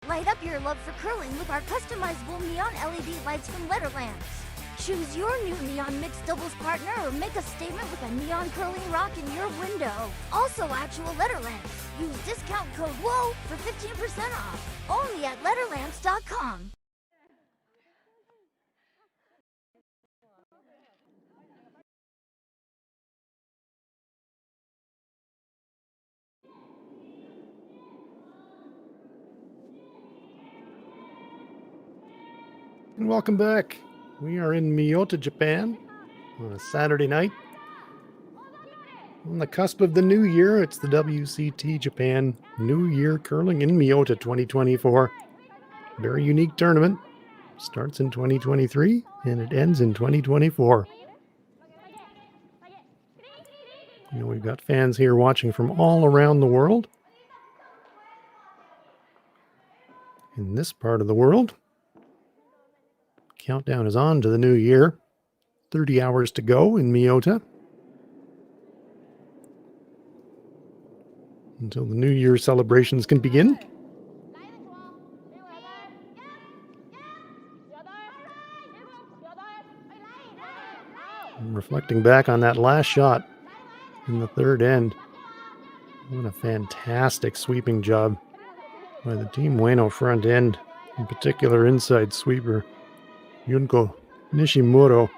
Light up your love for curling with our customizable neon LED lights from Letterlands. Choose your new neon mixed doubles partner or make a statement with a neon curling rock in your window. Also actual Letterlands. Use discount code WHOA for 15% off. Only at Letterlands.com.
And welcome back. We are in Miyota, Japan on a Saturday night. On the cusp of the new year, it's the WCT Japan New Year Curling in Miyota 2024. Very unique tournament. Starts in 2023 and it ends in 2024. You know, we've got fans here watching from all around the world. In this part of the world, countdown is on to the new year. 30 hours to go in Miyota until the New Year celebrations can begin. And reflecting back on that last shot in the third end, what a fantastic sweeping job by the Team Ueno front end, in particular inside sweeper Junko Nishimuro.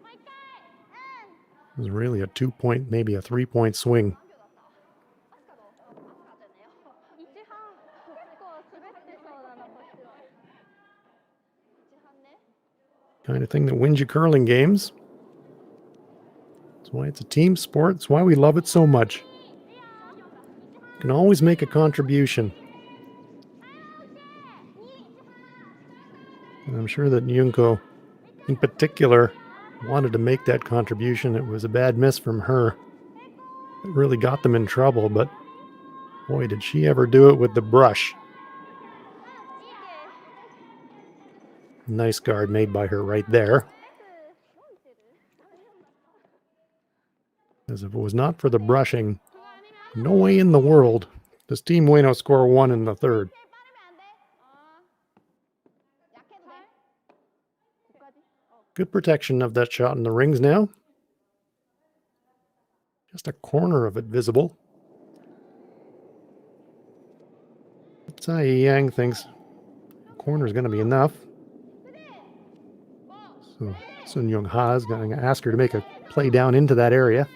It was really a 2-point, maybe a 3-point swing. Kind of thing that wins you curling games. That's why it's a team sport. That's why we love it so much. You can always make a contribution. And I'm sure that Junko, in particular, wanted to make that contribution. It was a bad miss from her. It really got them in trouble, but boy, did she ever do it with the brush. Nice guard made by her right there. As if it was not for the brushing, no way in the world does Team Ueno score one in the third. Good protection of that shot in the rings now. Just a corner of it visible. Tsai Yang thinks the corner is going to be enough. So Seungyoun Ha is going to ask her to make a play down into that area.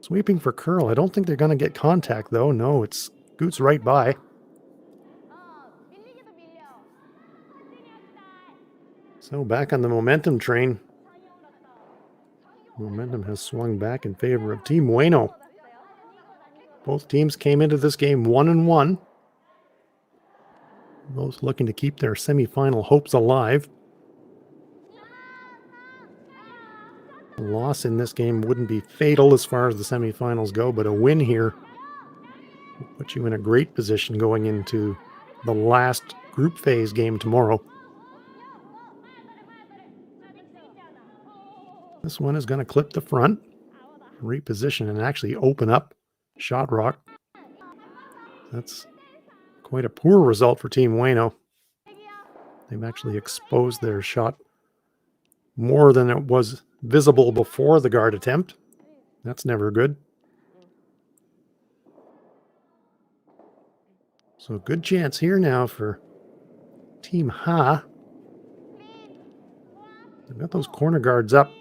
Sweeping for curl. I don't think they're going to get contact though. No, it scoots right by. So back on the momentum train. Momentum has swung back in favor of Team Ueno. Both teams came into this game 1-1. Both looking to keep their semifinal hopes alive. A loss in this game wouldn't be fatal as far as the semifinals go, but a win here will put you in a great position going into the last group phase game tomorrow. This one is going to clip the front, reposition, and actually open up shot rock. That's quite a poor result for Team Ueno. They've actually exposed their shot more than it was visible before the guard attempt. That's never good. So good chance here now for Team Ha. They've got those corner guards up.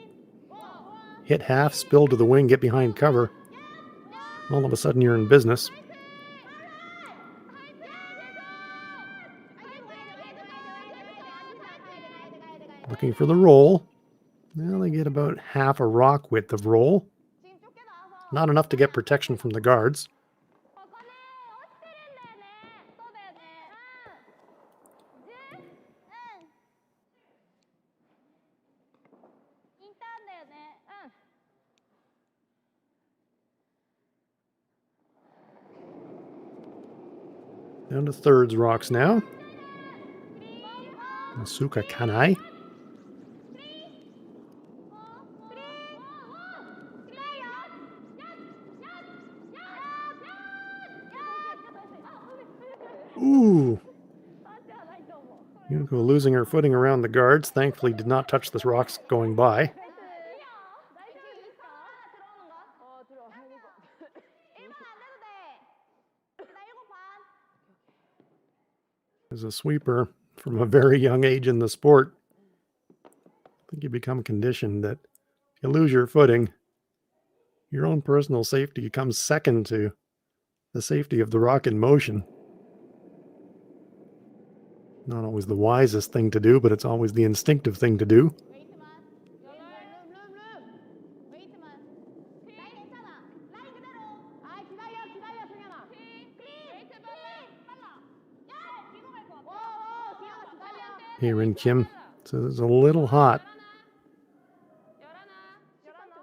Hit half, spill to the wing, get behind cover. All of a sudden you're in business. Looking for the roll. Well, they get about half a rock width of roll. Not enough to get protection from the guards. Down to thirds rocks now. Asuka Kanai. Ooh. Yuko losing her footing around the guards. Thankfully did not touch the rocks going by. As a sweeper from a very young age in the sport, I think you become conditioned that if you lose your footing, your own personal safety comes second to the safety of the rock in motion. Not always the wisest thing to do, but it's always the instinctive thing to do. Here in Kim, so it's a little hot.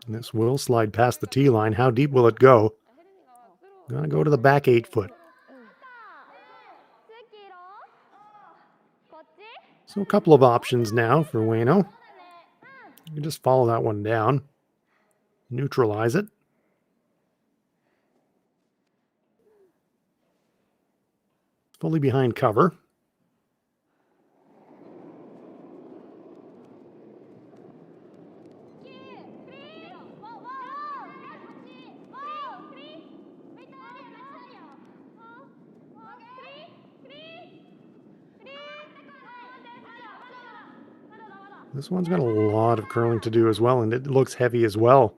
And this will slide past the tee line. How deep will it go? Gonna go to the back 8 foot. So a couple of options now for Ueno. You can just follow that one down, neutralize it. Fully behind cover. This one's got a lot of curling to do as well, and it looks heavy as well.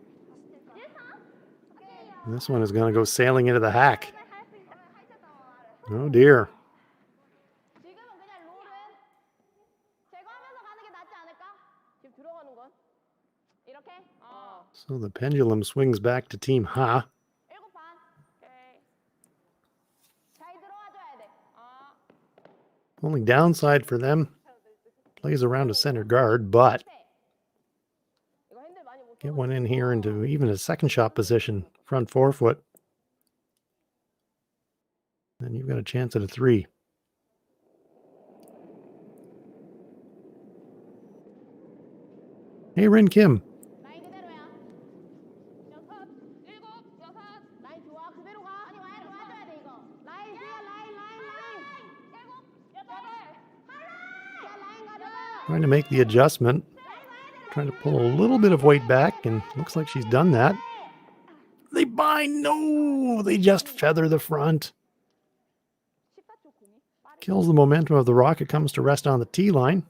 And this one is going to go sailing into the hack. Oh dear. So the pendulum swings back to Team Ha. Only downside for them, plays around a center guard, but get one in here into even a second shot position, front 4 foot. And you've got a chance at a 3. Hey, Rin Kim. Trying to make the adjustment. Trying to pull a little bit of weight back, and looks like she's done that. They bind. No! They just feather the front. Kills the momentum of the rock. It comes to rest on the tee line.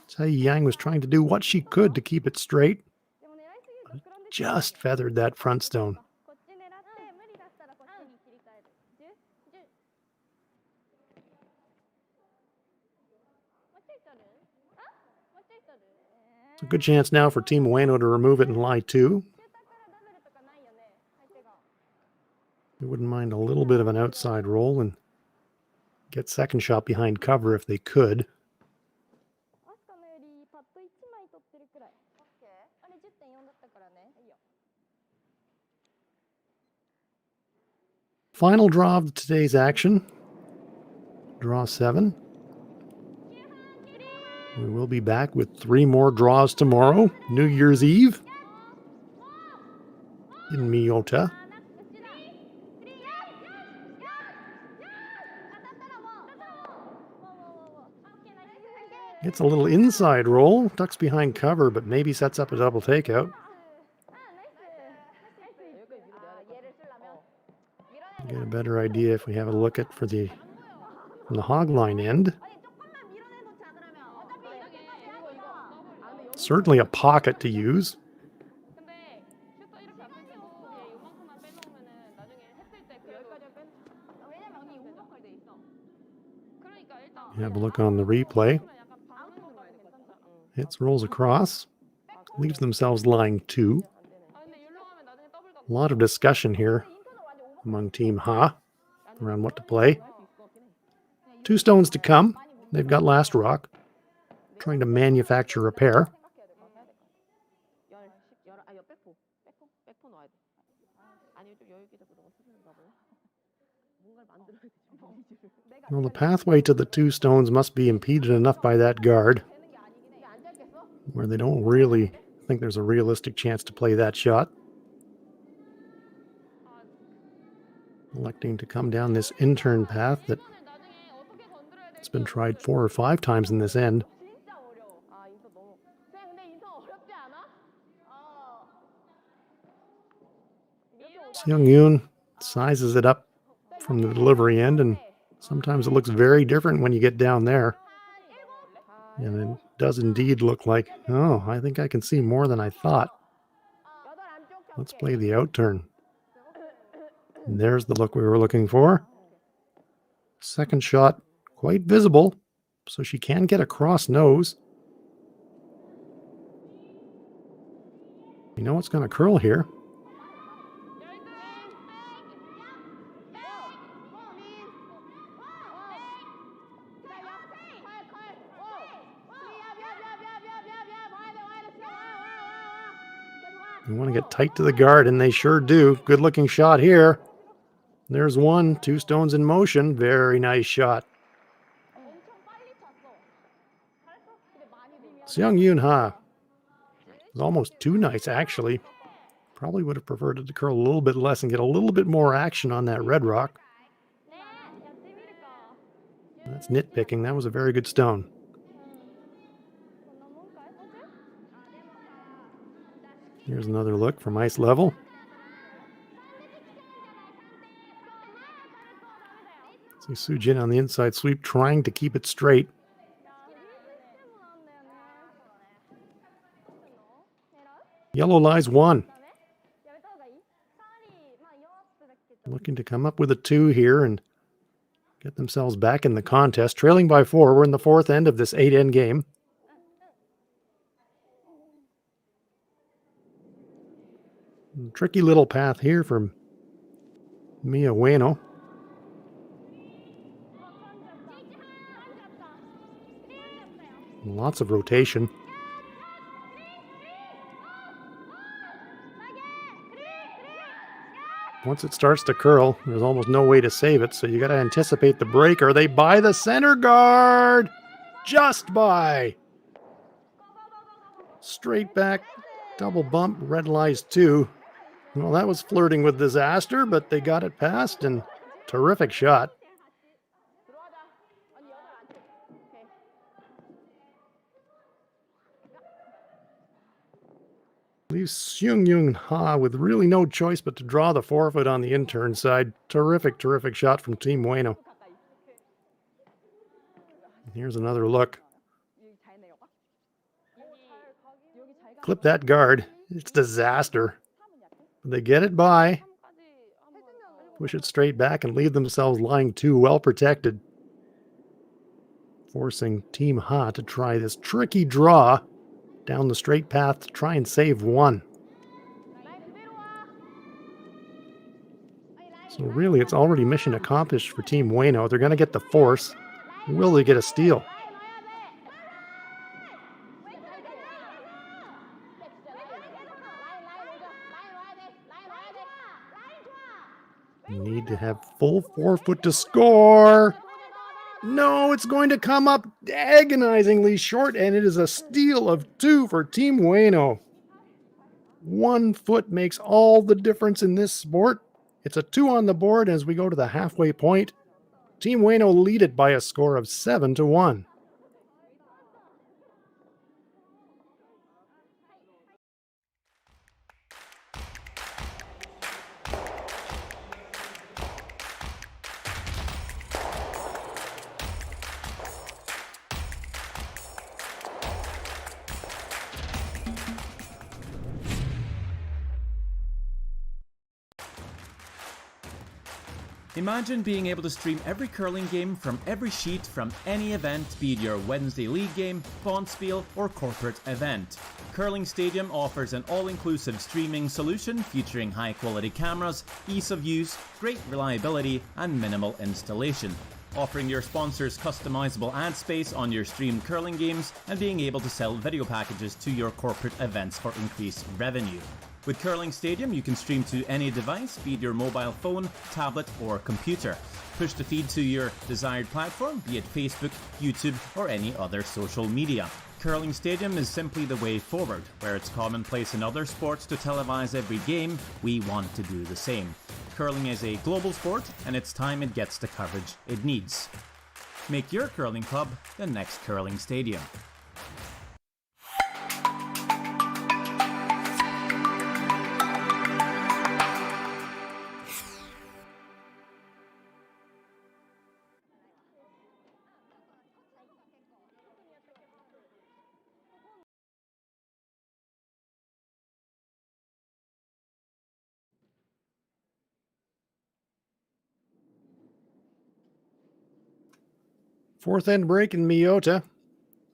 Tsai Yang was trying to do what she could to keep it straight. Just feathered that front stone. It's a good chance now for Team Ueno to remove it and lie 2. We wouldn't mind a little bit of an outside roll and get second shot behind cover if they could. Final draw of today's action. Draw 7. We will be back with 3 more draws tomorrow, New Year's Eve, in Miyota. Gets a little inside roll, ducks behind cover, but maybe sets up a double takeout. Get a better idea if we have a look at from the hog line end. Certainly a pocket to use. Have a look on the replay. Hits, rolls across, leaves themselves lying 2. A lot of discussion here among Team Ha around what to play. 2 stones to come. They've got last rock, trying to manufacture a pair. Well, the pathway to the 2 stones must be impeded enough by that guard, where they don't really think there's a realistic chance to play that shot. Electing to come down this intern path that has been tried 4 or 5 times in this end. Seungyoun sizes it up from the delivery end, and sometimes it looks very different when you get down there. And it does indeed look like, oh, I think I can see more than I thought. Let's play the out turn. And there's the look we were looking for. Second shot, quite visible, so she can get a cross nose. You know it's going to curl here. You want to get tight to the guard, and they sure do. Good looking shot here. There's 1, 2 stones in motion. Very nice shot. Seungyoun Ha was almost too nice, actually. Probably would have preferred it to curl a little bit less and get a little bit more action on that red rock. That's nitpicking. That was a very good stone. Here's another look from ice level. See Seungyoun on the inside sweep trying to keep it straight. Yellow lies 1. Looking to come up with a 2 here and get themselves back in the contest. Trailing by 4. We're in the 4th end of this 8-end game. Tricky little path here from Miyu Ueno. Lots of rotation. Once it starts to curl, there's almost no way to save it, so you got to anticipate the break. Are they by the center guard? Just by. Straight back, double bump, red lies 2. Well, that was flirting with disaster, but they got it past, and terrific shot. Leaves Seungyoun Ha with really no choice but to draw the forfeit on the intern side. Terrific, terrific shot from Team Ueno. Here's another look. Clip that guard. It's disaster. They get it by. Push it straight back and leave themselves lying 2, well protected. Forcing Team Ha to try this tricky draw down the straight path to try and save 1. So really, it's already mission accomplished for Team Ueno. They're going to get the force. Will they get a steal? Need to have full forefoot to score. No, it's going to come up agonizingly short, and it is a steal of 2 for Team Ueno. 1 foot makes all the difference in this sport. It's a 2 on the board as we go to the halfway point. Team Ueno lead it by a score of 7-1.
Imagine being able to stream every curling game from every sheet from any event, be it your Wednesday league game, Bonspiel, or corporate event. Curling Stadium offers an all-inclusive streaming solution featuring high-quality cameras, ease of use, great reliability, and minimal installation. Offering your sponsors customizable ad space on your streamed curling games and being able to sell video packages to your corporate events for increased revenue. With Curling Stadium, you can stream to any device, be it your mobile phone, tablet, or computer. Push the feed to your desired platform, be it Facebook, YouTube, or any other social media. Curling Stadium is simply the way forward. Where it's commonplace in other sports to televise every game, we want to do the same. Curling is a global sport, and it's time it gets the coverage it needs. Make your curling club the next Curling Stadium.
Fourth end break in Miyota.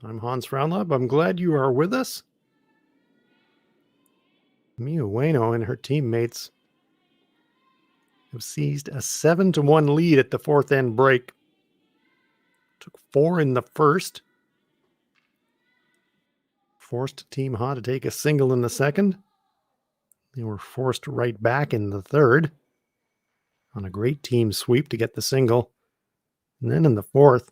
I'm Hans Fraunlab. I'm glad you are with us. Miyu Ueno and her teammates have seized a 7-1 lead at the fourth end break. Took 4 in the first. Forced Team Ha to take a single in the second. They were forced right back in the third on a great team sweep to get the single. And then in the fourth,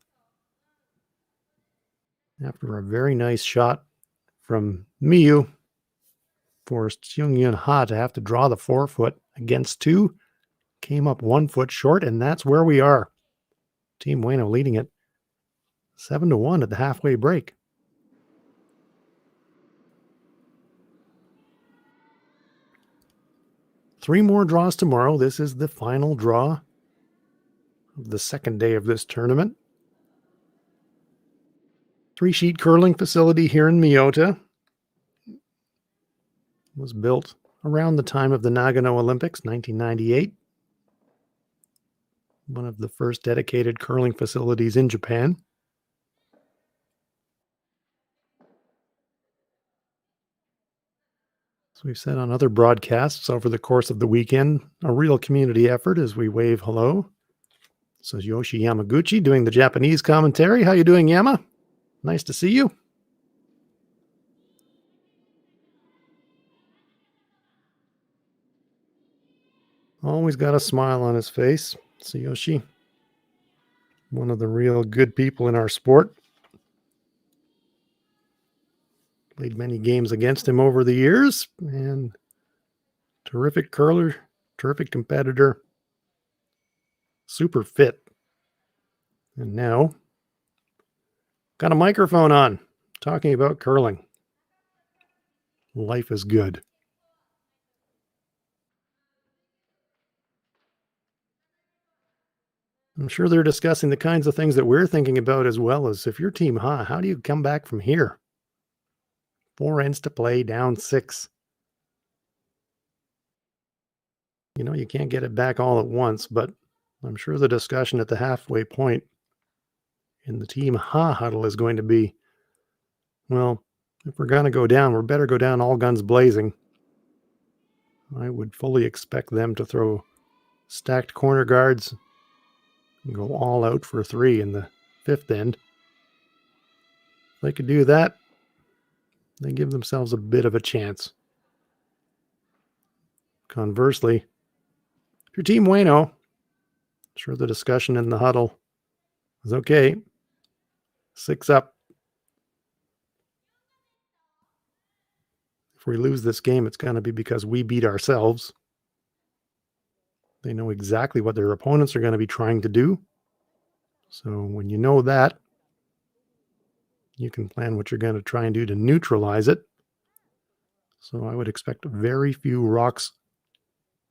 after a very nice shot from Miyu, forced Seungyoun Ha to have to draw the 4-foot against 2. Came up 1 foot short, and that's where we are. Team Ueno leading it 7-1 at the halfway break. Three more draws tomorrow. This is the final draw of the second day of this tournament. 3-sheet curling facility here in Miyota. Was built around the time of the Nagano Olympics, 1998. One of the first dedicated curling facilities in Japan. As we've said on other broadcasts over the course of the weekend, a real community effort as we wave hello. This is Yoshi Yamaguchi doing the Japanese commentary. How you doing, Yama? Nice to see you. Always got a smile on his face. Tsuyoshi, one of the real good people in our sport. Played many games against him over the years, and terrific curler, terrific competitor, super fit. And now, got a microphone on, talking about curling. Life is good. I'm sure they're discussing the kinds of things that we're thinking about, as well as if you're Team Ha, how do you come back from here? 4 ends to play, down 6. You know, you can't get it back all at once, but I'm sure the discussion at the halfway point in the Team Ha huddle is going to be, well, if we're going to go down, we better go down all guns blazing. I would fully expect them to throw stacked corner guards and go all out for 3 in the 5th end. If they could do that, they give themselves a bit of a chance. Conversely, if you're Team Ueno, I'm sure the discussion in the huddle It's okay. 6 up. If we lose this game, it's going to be because we beat ourselves. They know exactly what their opponents are going to be trying to do. So when you know that, you can plan what you're going to try and do to neutralize it. So I would expect very few rocks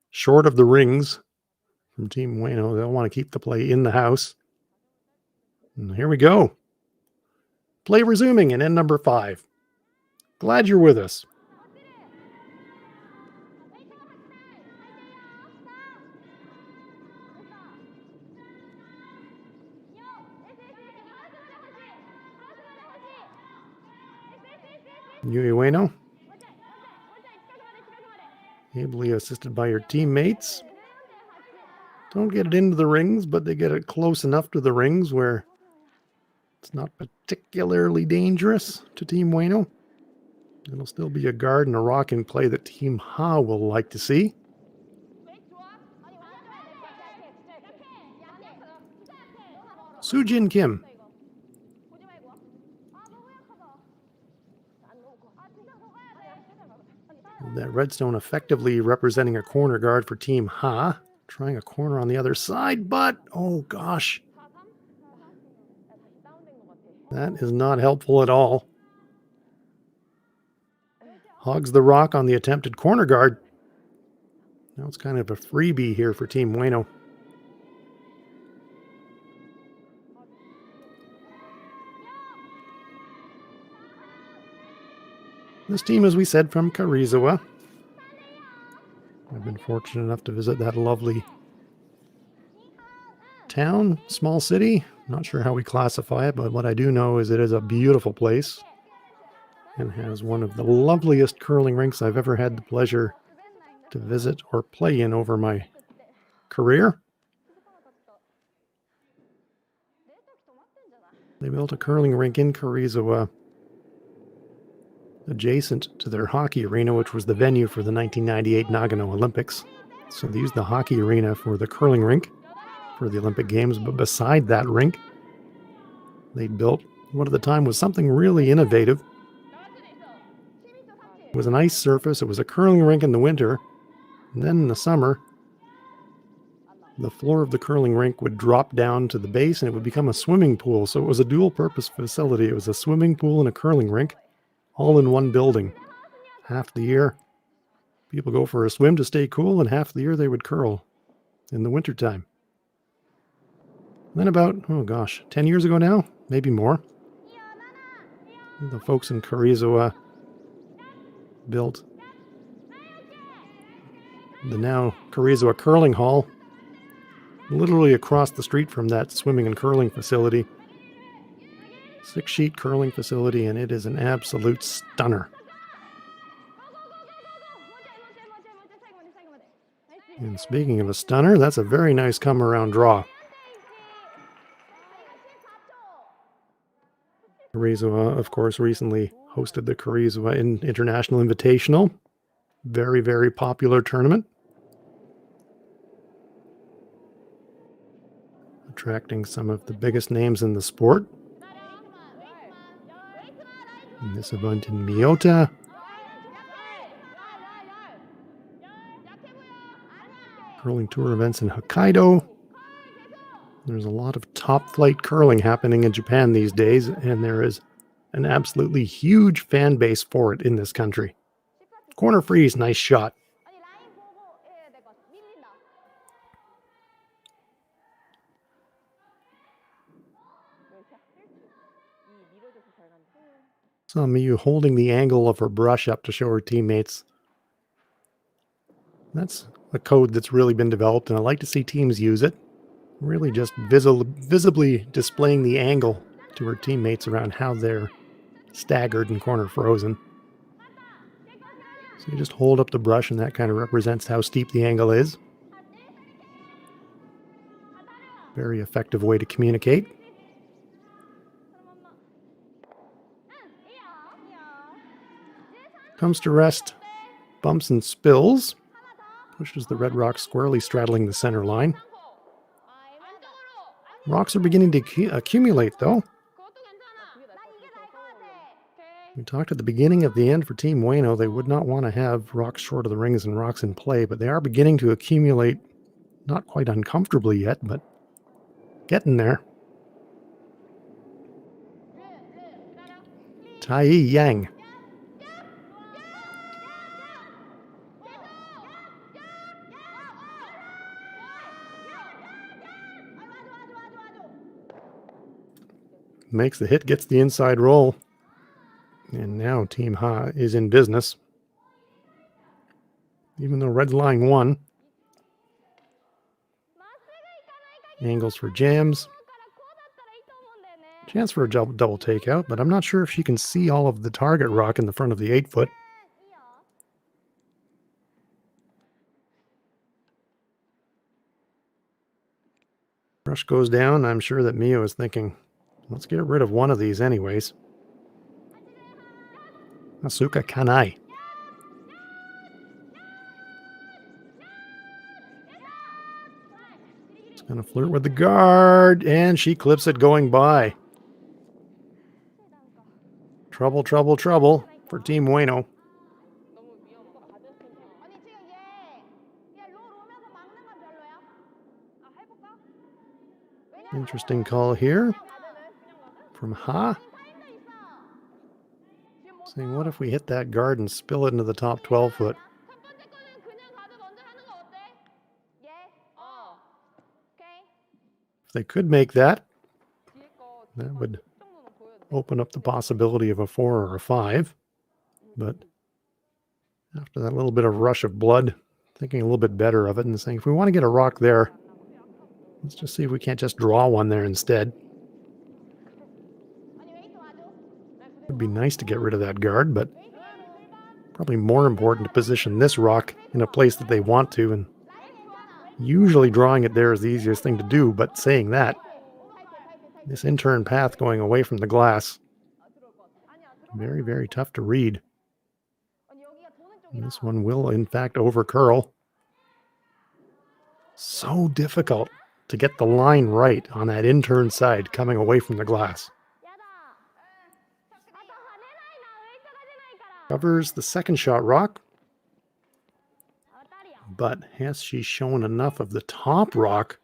short of the rings from Team Ueno. They'll want to keep the play in the house. And here we go. Play resuming in end number 5. Glad you're with us. Miyu Ueno, ably assisted by your teammates. Don't get it into the rings, but they get it close enough to the rings where it's not particularly dangerous to Team Ueno. It'll still be a guard and a rock in play that Team Ha will like to see. Seungyoun Kim. That redstone effectively representing a corner guard for Team Ha. Trying a corner on the other side, but oh gosh. That is not helpful at all. Hogs the rock on the attempted corner guard. Now it's kind of a freebie here for Team Ueno. This team, as we said, from Karuizawa. I've been fortunate enough to visit that lovely town, small city. Not sure how we classify it, but what I do know is it is a beautiful place and has one of the loveliest curling rinks I've ever had the pleasure to visit or play in over my career. They built a curling rink in Karuizawa adjacent to their hockey arena, which was the venue for the 1998 Nagano Olympics. So they used the hockey arena for the curling rink for the Olympic Games, but beside that rink, they built what at the time was something really innovative. It was an ice surface, it was a curling rink in the winter, and then in the summer, the floor of the curling rink would drop down to the base and it would become a swimming pool. So it was a dual-purpose facility. It was a swimming pool and a curling rink, all in one building. Half the year, people go for a swim to stay cool, and half the year they would curl in the wintertime. Then about, 10 years ago now, maybe more, the folks in Karuizawa built the now Karuizawa Curling Hall, literally across the street from that swimming and curling facility. 6-sheet curling facility, and it is an absolute stunner. And speaking of a stunner, that's a very nice come-around draw. Karuizawa, of course, recently hosted the Karuizawa International Invitational. Very, very popular tournament. Attracting some of the biggest names in the sport. In this event in Miyota. Curling tour events in Hokkaido. There's a lot of top flight curling happening in Japan these days, and there is an absolutely huge fan base for it in this country. Corner freeze, nice shot. Saw Miyu holding the angle of her brush up to show her teammates. That's a code that's really been developed, and I like to see teams use it. Really just visibly displaying the angle to her teammates around how they're staggered and corner frozen. So you just hold up the brush, and that kind of represents how steep the angle is. Very effective way to communicate. Comes to rest, bumps and spills. Pushes the red rock squarely straddling the center line. Rocks are beginning to accumulate, though. We talked at the beginning of the end for Team Ueno. They would not want to have rocks short of the rings and rocks in play, but they are beginning to accumulate, not quite uncomfortably yet, but getting there. Tai Yang. Makes the hit, gets the inside roll. And now Team Ha is in business. Even though Red's line won. Angles for jams. Chance for a double takeout, but I'm not sure if she can see all of the target rock in the front of the 8-foot. Rush goes down. I'm sure that Miyu is thinking, let's get rid of one of these anyways. Asuka Kanai. It's going to flirt with the guard, and she clips it going by. Trouble, trouble, trouble for Team Ueno. Interesting call here from Ha. Saying, what if we hit that guard and spill it into the top 12-foot? If they could make that, that would open up the possibility of a 4 or a 5. But after that little bit of rush of blood, thinking a little bit better of it and saying, if we want to get a rock there, let's just see if we can't just draw one there instead. It would be nice to get rid of that guard, but probably more important to position this rock in a place that they want to, and usually drawing it there is the easiest thing to do, but saying that, this in-turn path going away from the glass, very, very tough to read. And this one will, in fact, over-curl. So difficult to get the line right on that in-turn side coming away from the glass. Covers the second shot rock. But has she shown enough of the top rock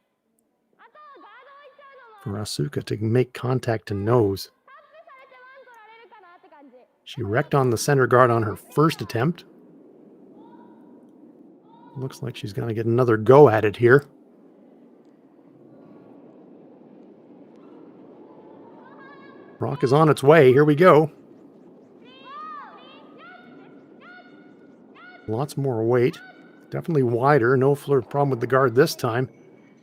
for Asuka to make contact to nose? She wrecked on the center guard on her first attempt. Looks like she's going to get another go at it here. Rock is on its way. Here we go. Lots more weight. Definitely wider. No flirt problem with the guard this time.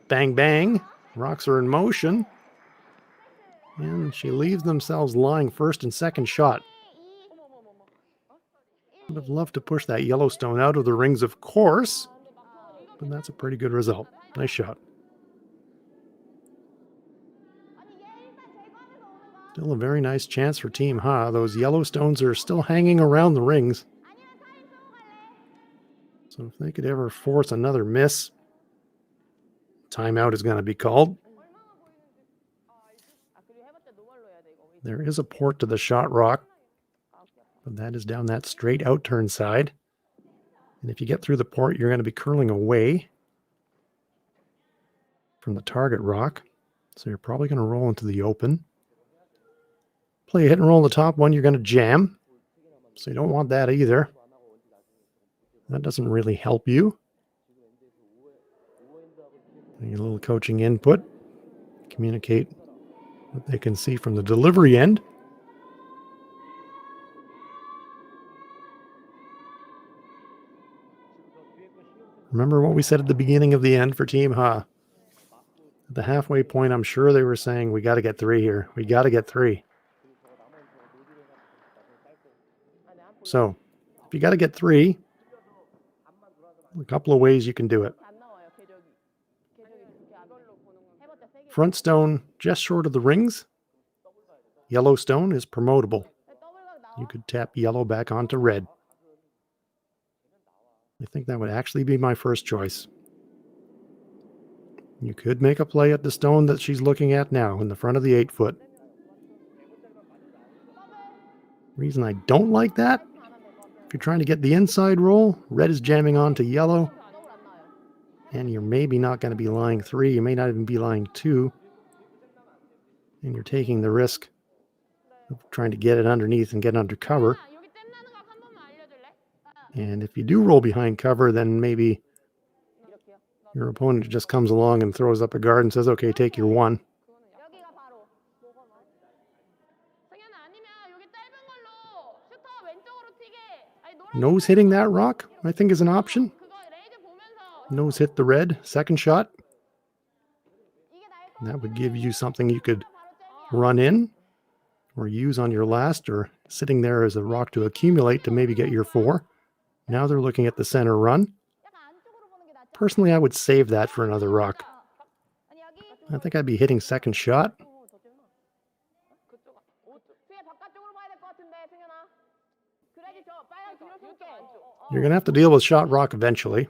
Bang, bang. Rocks are in motion. And she leaves themselves lying first and second shot. Would have loved to push that Yellowstone out of the rings, of course. But that's a pretty good result. Nice shot. Still a very nice chance for Team Ha. Those Yellowstones are still hanging around the rings. So if they could ever force another miss, timeout is going to be called. There is a port to the shot rock, but that is down that straight out turn side. And if you get through the port, you're going to be curling away from the target rock. So you're probably going to roll into the open. Play a hit and roll the top one, you're going to jam. So you don't want that either. That doesn't really help you. Need a little coaching input. Communicate what they can see from the delivery end. Remember what we said at the beginning of the end for Team Ha. At the halfway point, I'm sure they were saying, we got to get 3 here. We got to get 3. So, if you got to get 3, a couple of ways you can do it. Front stone just short of the rings. Yellow stone is promotable. You could tap yellow back onto red. I think that would actually be my first choice. You could make a play at the stone that she's looking at now in the front of the 8-foot. Reason I don't like that, if you're trying to get the inside roll, red is jamming onto yellow, and you're maybe not going to be lying 3. You may not even be lying 2. And you're taking the risk of trying to get it underneath and get under cover. And if you do roll behind cover, then maybe your opponent just comes along and throws up a guard and says, okay, take your 1. Nose hitting that rock, I think, is an option. Nose hit the red, second shot. And that would give you something you could run in or use on your last, or sitting there as a rock to accumulate to maybe get your 4. Now they're looking at the center run. Personally, I would save that for another rock. I think I'd be hitting second shot. You're going to have to deal with shot rock eventually.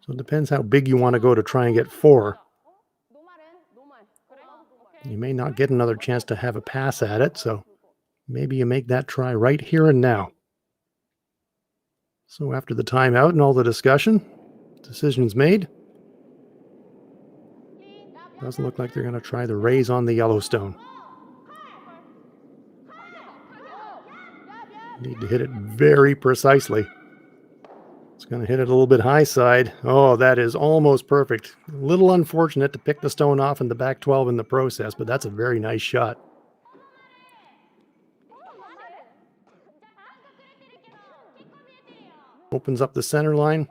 So it depends how big you want to go to try and get 4. You may not get another chance to have a pass at it, so maybe you make that try right here and now. So after the timeout and all the discussion, decision's made. Doesn't look like they're going to try the raise on the Yellowstone. Need to hit it very precisely. It's going to hit it a little bit high side. Oh, that is almost perfect. A little unfortunate to pick the stone off in the back 12 in the process, but that's a very nice shot. Opens up the center line.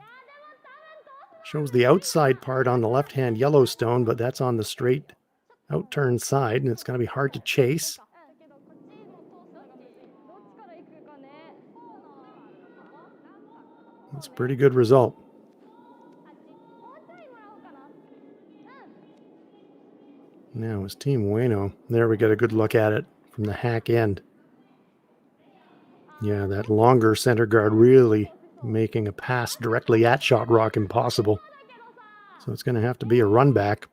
Shows the outside part on the left-hand Yellowstone, but that's on the straight out-turn side, and it's going to be hard to chase. That's a pretty good result. Now it's Team Ueno. There we get a good look at it from the hack end. Yeah, that longer center guard really making a pass directly at shot rock impossible. So it's going to have to be a run back.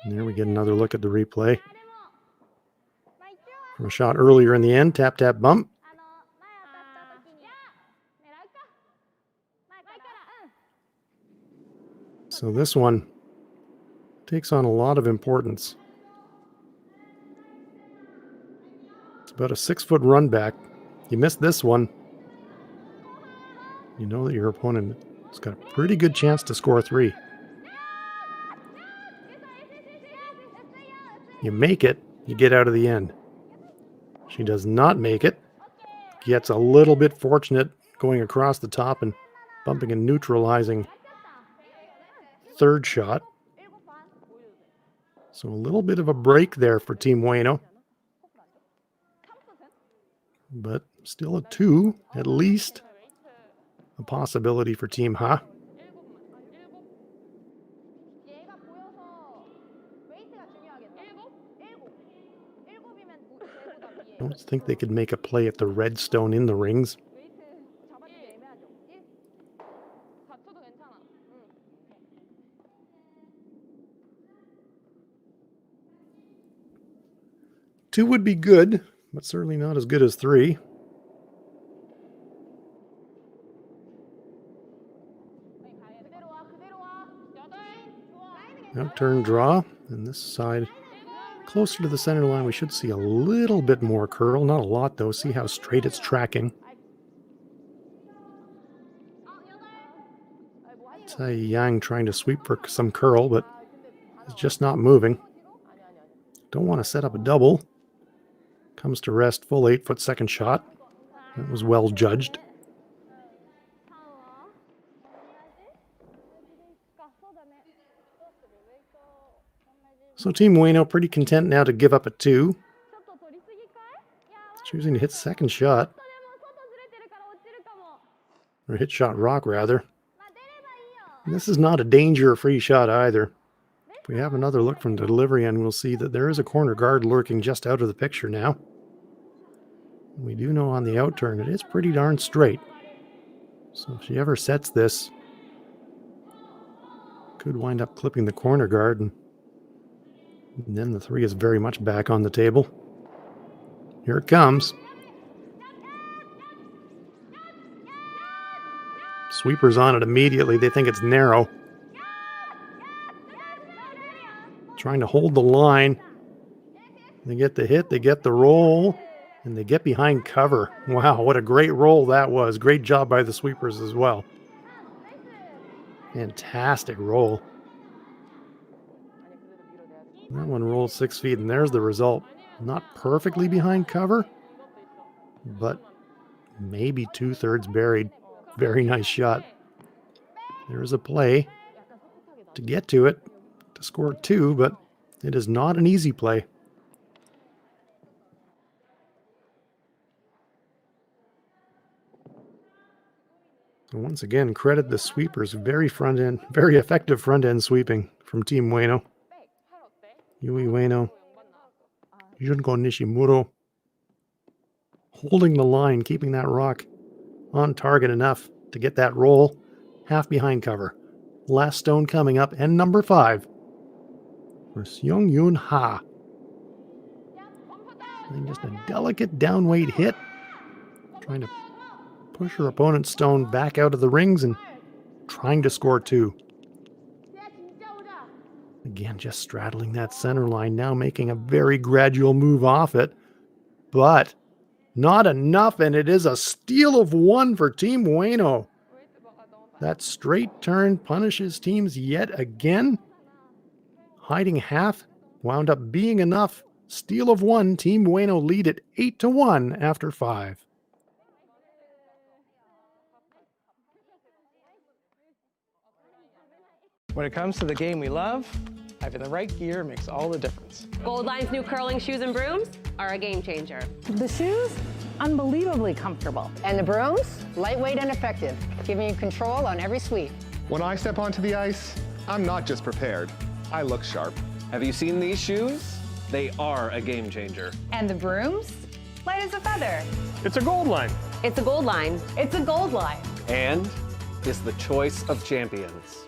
And there we get another look at the replay. From a shot earlier in the end, tap, tap, bump. So this one takes on a lot of importance. It's about a 6-foot run back. You miss this one, you know that your opponent has got a pretty good chance to score 3. You make it, you get out of the end. She does not make it. Gets a little bit fortunate going across the top and bumping and neutralizing third shot. So a little bit of a break there for Team Ueno. But still a 2, at least. A possibility for Team Ha. Don't think they could make a play at the red stone in the rings. Two would be good, but certainly not as good as 3. Out-turn draw, and this side closer to the center line. We should see a little bit more curl, not a lot though. See how straight it's tracking. Tsai Yang trying to sweep for some curl, but it's just not moving. Don't want to set up a double. Comes to rest, full 8-foot second shot. That was well judged. So Team Ueno pretty content now to give up a 2. Choosing to hit second shot. Or hit shot rock, rather. And this is not a danger-free shot either. If we have another look from the delivery end, we'll see that there is a corner guard lurking just out of the picture now. We do know on the outturn it is pretty darn straight. So if she ever sets this, Could wind up clipping the corner guard, and then the three is very much back on the table. Here it comes. Sweeper's on it immediately. They think it's narrow. Trying to hold the line. They get the hit, they get the roll, and they get behind cover. Wow, what a great roll that was. Great job by the sweepers as well. Fantastic roll. That one rolled 6 feet, and there's the result. Not perfectly behind cover, but maybe 2/3 buried. Very nice shot. There's a play to get to it, to score 2, but it is not an easy play. So once again, credit the sweepers. Very effective front end sweeping from Team Ueno. Miyu Ueno, Junko Nishimuro, holding the line, keeping that rock on target enough to get that roll half behind cover. Last stone coming up, and number 5 for Seungyoun Ha. And just a delicate downweight hit, trying to push her opponent's stone back out of the rings and trying to score 2. Again, just straddling that center line now, making a very gradual move off it, but not enough, and it is a steal of 1 for Team Ueno. That straight turn punishes teams yet again. Hiding half wound up being enough. Steal of 1, Team Ueno lead it 8-1 after 5.
When it comes to the game we love, having the right gear makes all the difference.
Goldline's new curling shoes and brooms are a game changer.
The shoes, unbelievably comfortable.
And the brooms, lightweight and effective, giving you control on every sweep.
When I step onto the ice, I'm not just prepared, I look sharp.
Have you seen these shoes? They are a game changer.
And the brooms? Light as a feather.
It's a gold line.
It's a gold line.
It's a gold line.
And is the choice of champions.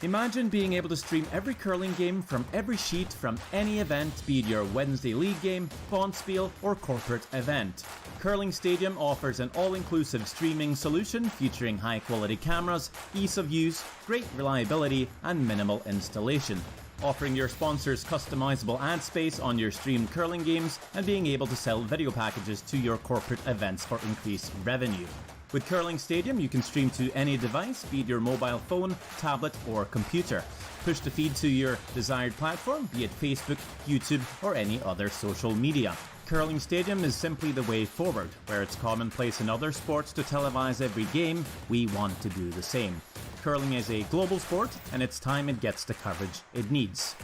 Imagine being able to stream every curling game from every sheet from any event, be it your Wednesday league game, Bonspiel, or corporate event. Curling Stadium offers an all-inclusive streaming solution featuring high-quality cameras, ease of use, great reliability, and minimal installation. Offering your sponsors customizable ad space on your streamed curling games and being able to sell video packages to your corporate events for increased revenue. With Curling Stadium, you can stream to any device, be it your mobile phone, tablet, or computer. Push the feed to your desired platform, be it Facebook, YouTube, or any other social media. Curling Stadium is simply the way forward. Where it's commonplace in other sports to televise every game, we want to do the same. Curling is a global sport, and it's time it gets the coverage it needs.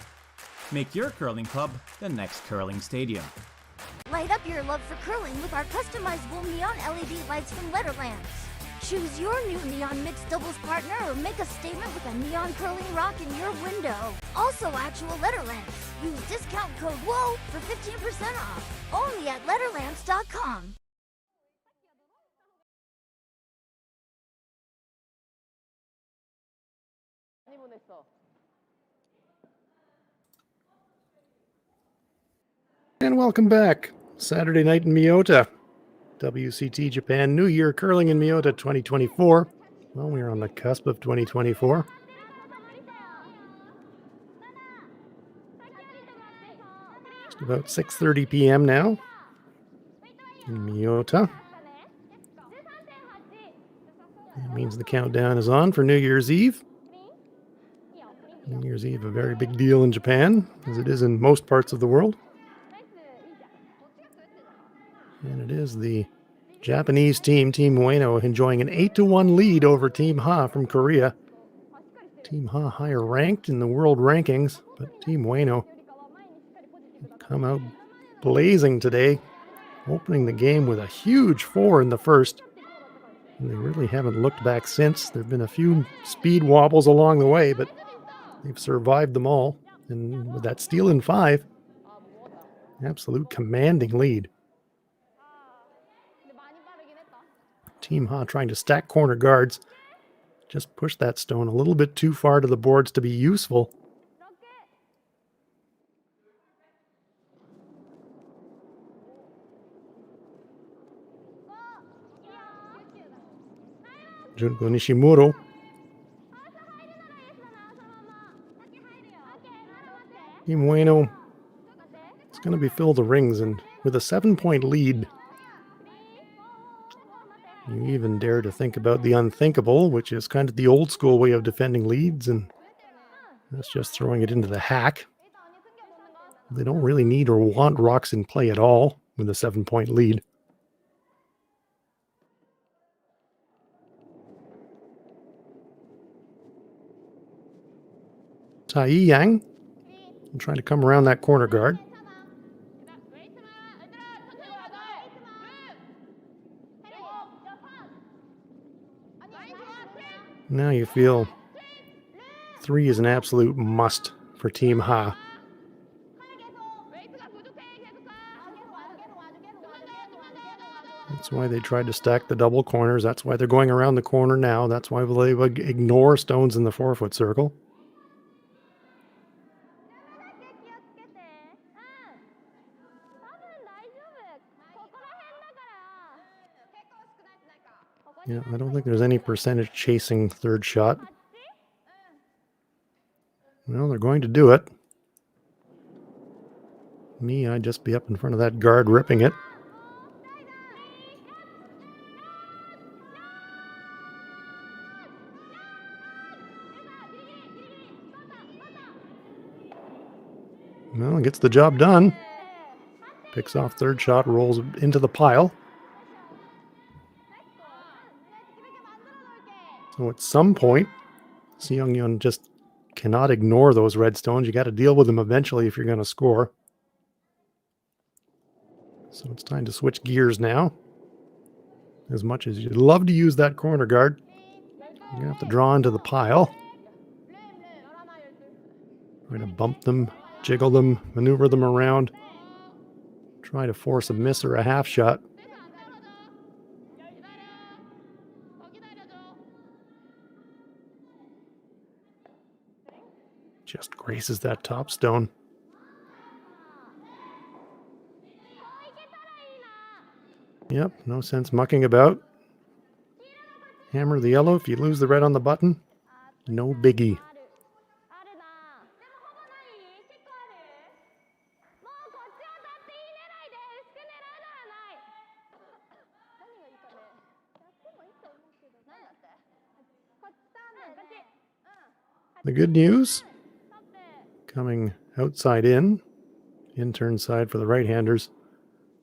Make your curling club the next Curling Stadium.
Light up your love for curling with our customizable neon LED lights from Letterlands. Choose your new neon mixed doubles partner or make a statement with a neon curling rock in your window. Also actual Letterlands. Use discount code WHOA for 15% off. Only at Letterlands.com.
And welcome back. Saturday night in Miyota. WCT Japan New Year Curling in Miyota 2024. Well, we're on the cusp of 2024. Just about 6:30 p.m. now in Miyota. That means the countdown is on for New Year's Eve. New Year's Eve, a very big deal in Japan, as it is in most parts of the world. And it is the Japanese team, Team Ueno, enjoying an 8-1 lead over Team Ha from Korea. Team Ha higher ranked in the world rankings, but Team Ueno come out blazing today, opening the game with a huge 4 in the first. And they really haven't looked back since. There have been a few speed wobbles along the way, but they've survived them all. And with that steal in 5, absolute commanding lead. Team Ha trying to stack corner guards, just pushed that stone a little bit too far to the boards to be useful. Junko Nishimuro. Team Ueno. It's going to be fill the rings, and with a 7-point lead, you even dare to think about the unthinkable, which is kind of the old school way of defending leads, and that's just throwing it into the hack. They don't really need or want rocks in play at all with a 7-point lead. Tai Yang trying to come around that corner guard. Now you feel 3 is an absolute must for Team Ha. That's why they tried to stack the double corners. That's why they're going around the corner now. That's why they would ignore stones in the 4-foot circle. Yeah, I don't think there's any percentage chasing third shot. Well, they're going to do it. Me, I'd just be up in front of that guard ripping it. Well, gets the job done. Picks off third shot, rolls into the pile. So at some point, Seungyoun just cannot ignore those red stones. You got to deal with them eventually if you're going to score. So it's time to switch gears now. As much as you'd love to use that corner guard, you're going to have to draw into the pile. Try to bump them, jiggle them, maneuver them around. Try to force a miss or a half shot. Just graces that top stone. Yep, no sense mucking about. Hammer the yellow. If you lose the red on the button, no biggie. The good news, coming outside in, turn side for the right-handers.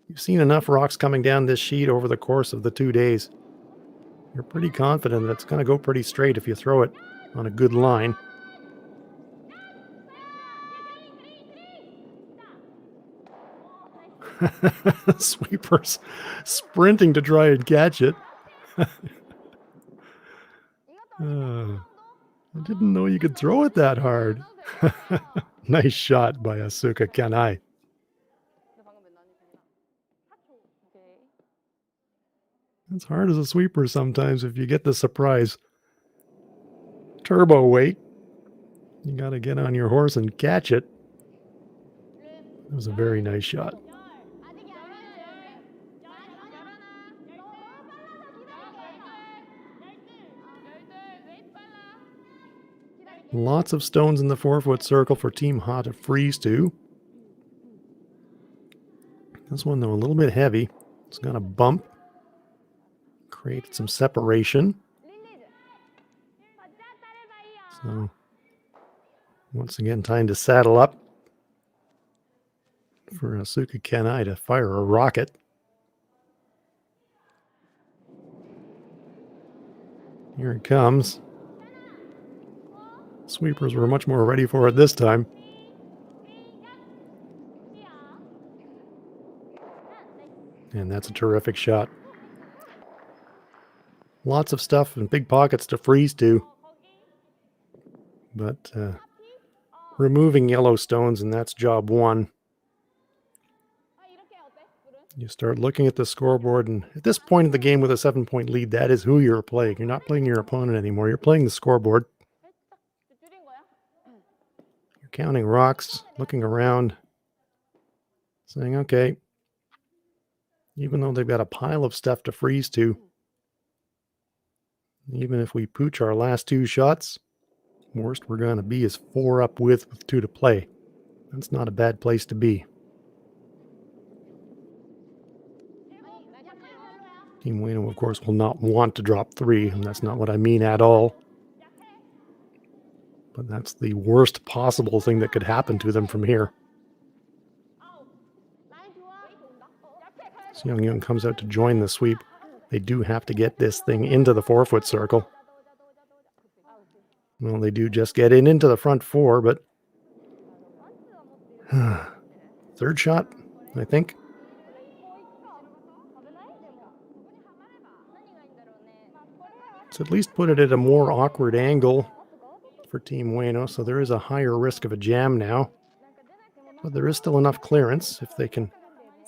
You've seen enough rocks coming down this sheet over the course of the 2 days. You're pretty confident that it's going to go pretty straight if you throw it on a good line. Sweepers sprinting to try and catch it. I didn't know you could throw it that hard. Nice shot by Asuka Kanai. It's hard as a sweeper sometimes if you get the surprise turbo weight. You got to get on your horse and catch it. It was a very nice shot. Lots of stones in the 4-foot circle for Team Ha to freeze to. This one, though, a little bit heavy. It's going to bump. Create some separation. So, once again, time to saddle up for Asuka Kanai to fire a rocket. Here it comes. Sweepers were much more ready for it this time. And that's a terrific shot. Lots of stuff and big pockets to freeze to. But removing yellow stones, and that's job one. You start looking at the scoreboard, and at this point in the game with a 7-point lead, that is who you're playing. You're not playing your opponent anymore. You're playing the scoreboard. You're counting rocks, looking around, saying, okay, even though they've got a pile of stuff to freeze to, even if we pooch our last 2 shots, worst we're going to be is 4 up with 2 to play. That's not a bad place to be. Team Ueno, of course, will not want to drop 3, and that's not what I mean at all. But that's the worst possible thing that could happen to them from here. Seungyoun comes out to join the sweep. They do have to get this thing into the 4-foot circle. Well, they do just get into the front 4, but... third shot, I think. Let's at least put it at a more awkward angle for Team Ueno, so there is a higher risk of a jam now. But there is still enough clearance if they can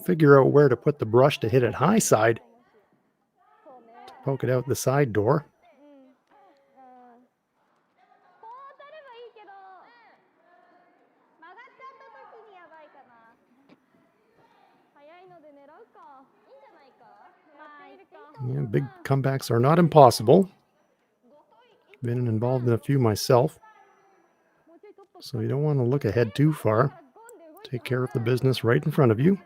figure out where to put the brush to hit it high side, to poke it out the side door. Yeah, big comebacks are not impossible. Been involved in a few myself. So you don't want to look ahead too far. Take care of the business right in front of you.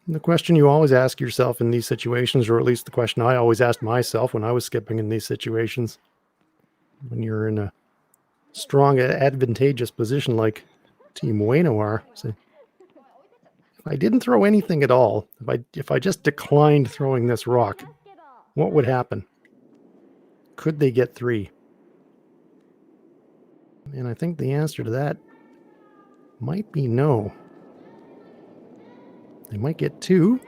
And the question you always ask yourself in these situations, or at least the question I always asked myself when I was skipping in these situations, when you're in a strong, advantageous position like Team Ueno are, say, if I didn't throw anything at all, if I just declined throwing this rock, what would happen? Could they get 3? And I think the answer to that might be no. They might get 2,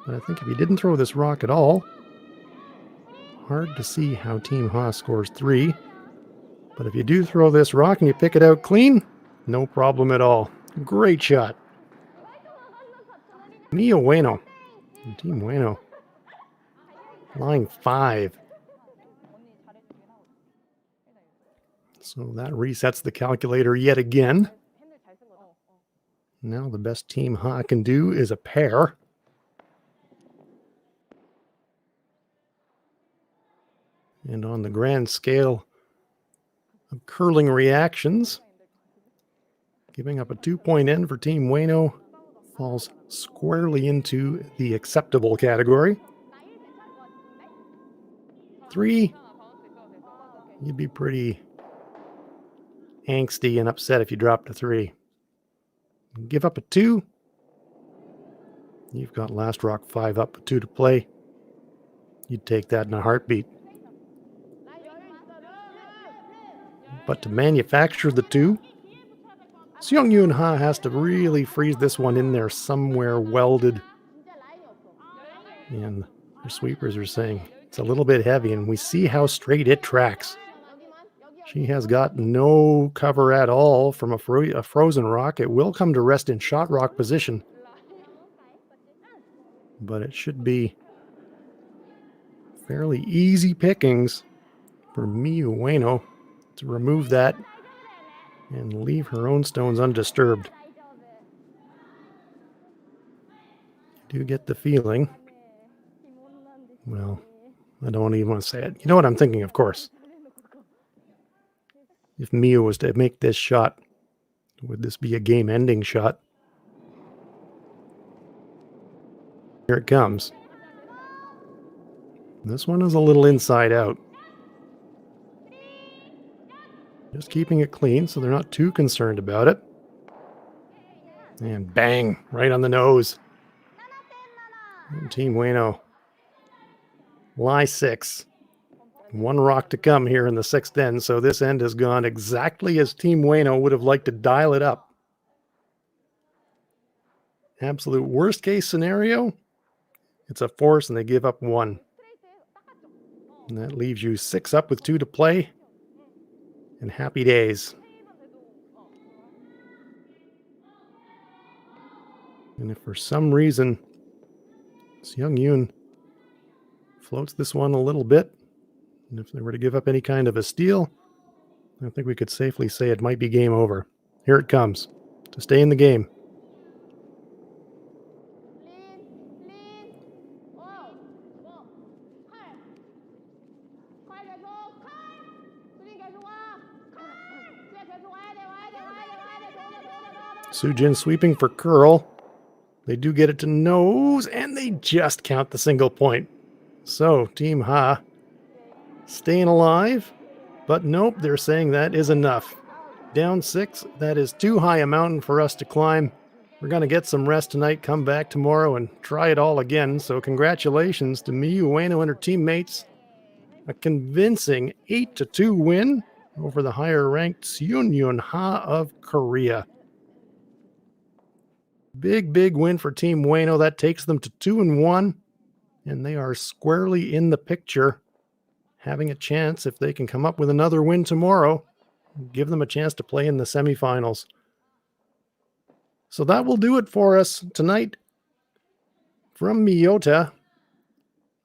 but I think if you didn't throw this rock at all, hard to see how Team Ha scores 3. But if you do throw this rock and you pick it out clean, no problem at all. Great shot. Miyu Ueno, Team Ueno, line 5. So that resets the calculator yet again. Now the best Team Ha can do is a pair. And on the grand scale of curling reactions, giving up a 2-point end for Team Ueno falls squarely into the acceptable category. 3, you'd be pretty angsty and upset if you dropped a 3. Give up a 2, you've got last rock 5 up with 2 to play. You'd take that in a heartbeat. But to manufacture the 2, Seungyoun Ha has to really freeze this one in there somewhere welded. And her sweepers are saying it's a little bit heavy, and we see how straight it tracks. She has got no cover at all from a frozen rock. It will come to rest in shot rock position. But it should be fairly easy pickings for Miyu Ueno to remove that and leave her own stones undisturbed. You do get the feeling, well, I don't even want to say it. You know what I'm thinking, of course. If Miyu was to make this shot, would this be a game-ending shot? Here it comes. This one is a little inside out. Just keeping it clean so they're not too concerned about it. And bang, right on the nose. And Team Ueno, lie 6. 1 rock to come here in the 6th end, so this end has gone exactly as Team Ueno would have liked to dial it up. Absolute worst case scenario, it's a force and they give up 1. And that leaves you 6 up with 2 to play. And happy days. And if for some reason Seungyoun floats this one a little bit, and if they were to give up any kind of a steal, I think we could safely say it might be game over. Here it comes to stay in the game. Seungyoun sweeping for curl. They do get it to nose, and they just count the single point. So, Team Ha staying alive, but nope, they're saying that is enough. Down 6, that is too high a mountain for us to climb. We're going to get some rest tonight, come back tomorrow, and try it all again. So congratulations to Miyu Ueno and her teammates. A convincing 8-2 win over the higher-ranked Seungyoun Ha of Korea. Big win for Team Ueno. That takes them to 2-1, and they are squarely in the picture, having a chance, if they can come up with another win tomorrow, give them a chance to play in the semifinals. So that will do it for us tonight from Miyota.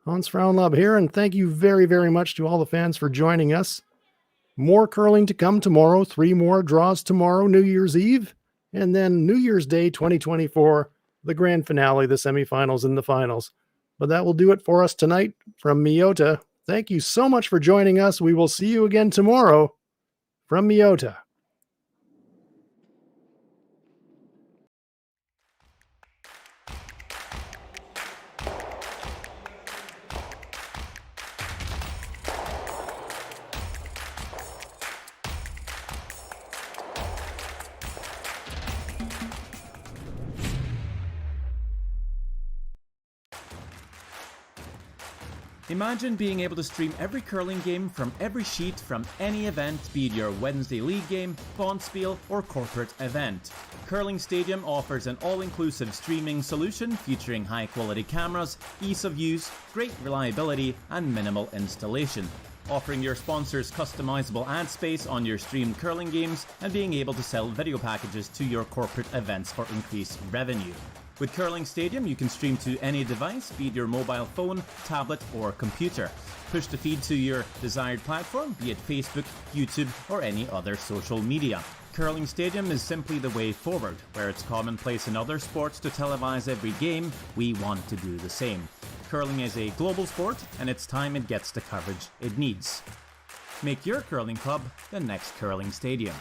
Hans Frauenlob here, and thank you very much to all the fans for joining us. More curling to come tomorrow, 3 more draws tomorrow, New Year's Eve, and then New Year's Day 2024, the grand finale, the semifinals and the finals. But that will do it for us tonight from Miyota. Thank you so much for joining us. We will see you again tomorrow from Miyota.
Imagine being able to stream every curling game from every sheet from any event, be it your Wednesday league game, Bonspiel, or corporate event. Curling Stadium offers an all-inclusive streaming solution featuring high-quality cameras, ease of use, great reliability, and minimal installation. Offering your sponsors customizable ad space on your streamed curling games and being able to sell video packages to your corporate events for increased revenue. With Curling Stadium, you can stream to any device, be it your mobile phone, tablet, or computer. Push the feed to your desired platform, be it Facebook, YouTube, or any other social media. Curling Stadium is simply the way forward. Where it's commonplace in other sports to televise every game, we want to do the same. Curling is a global sport, and it's time it gets the coverage it needs. Make your curling club the next Curling Stadium.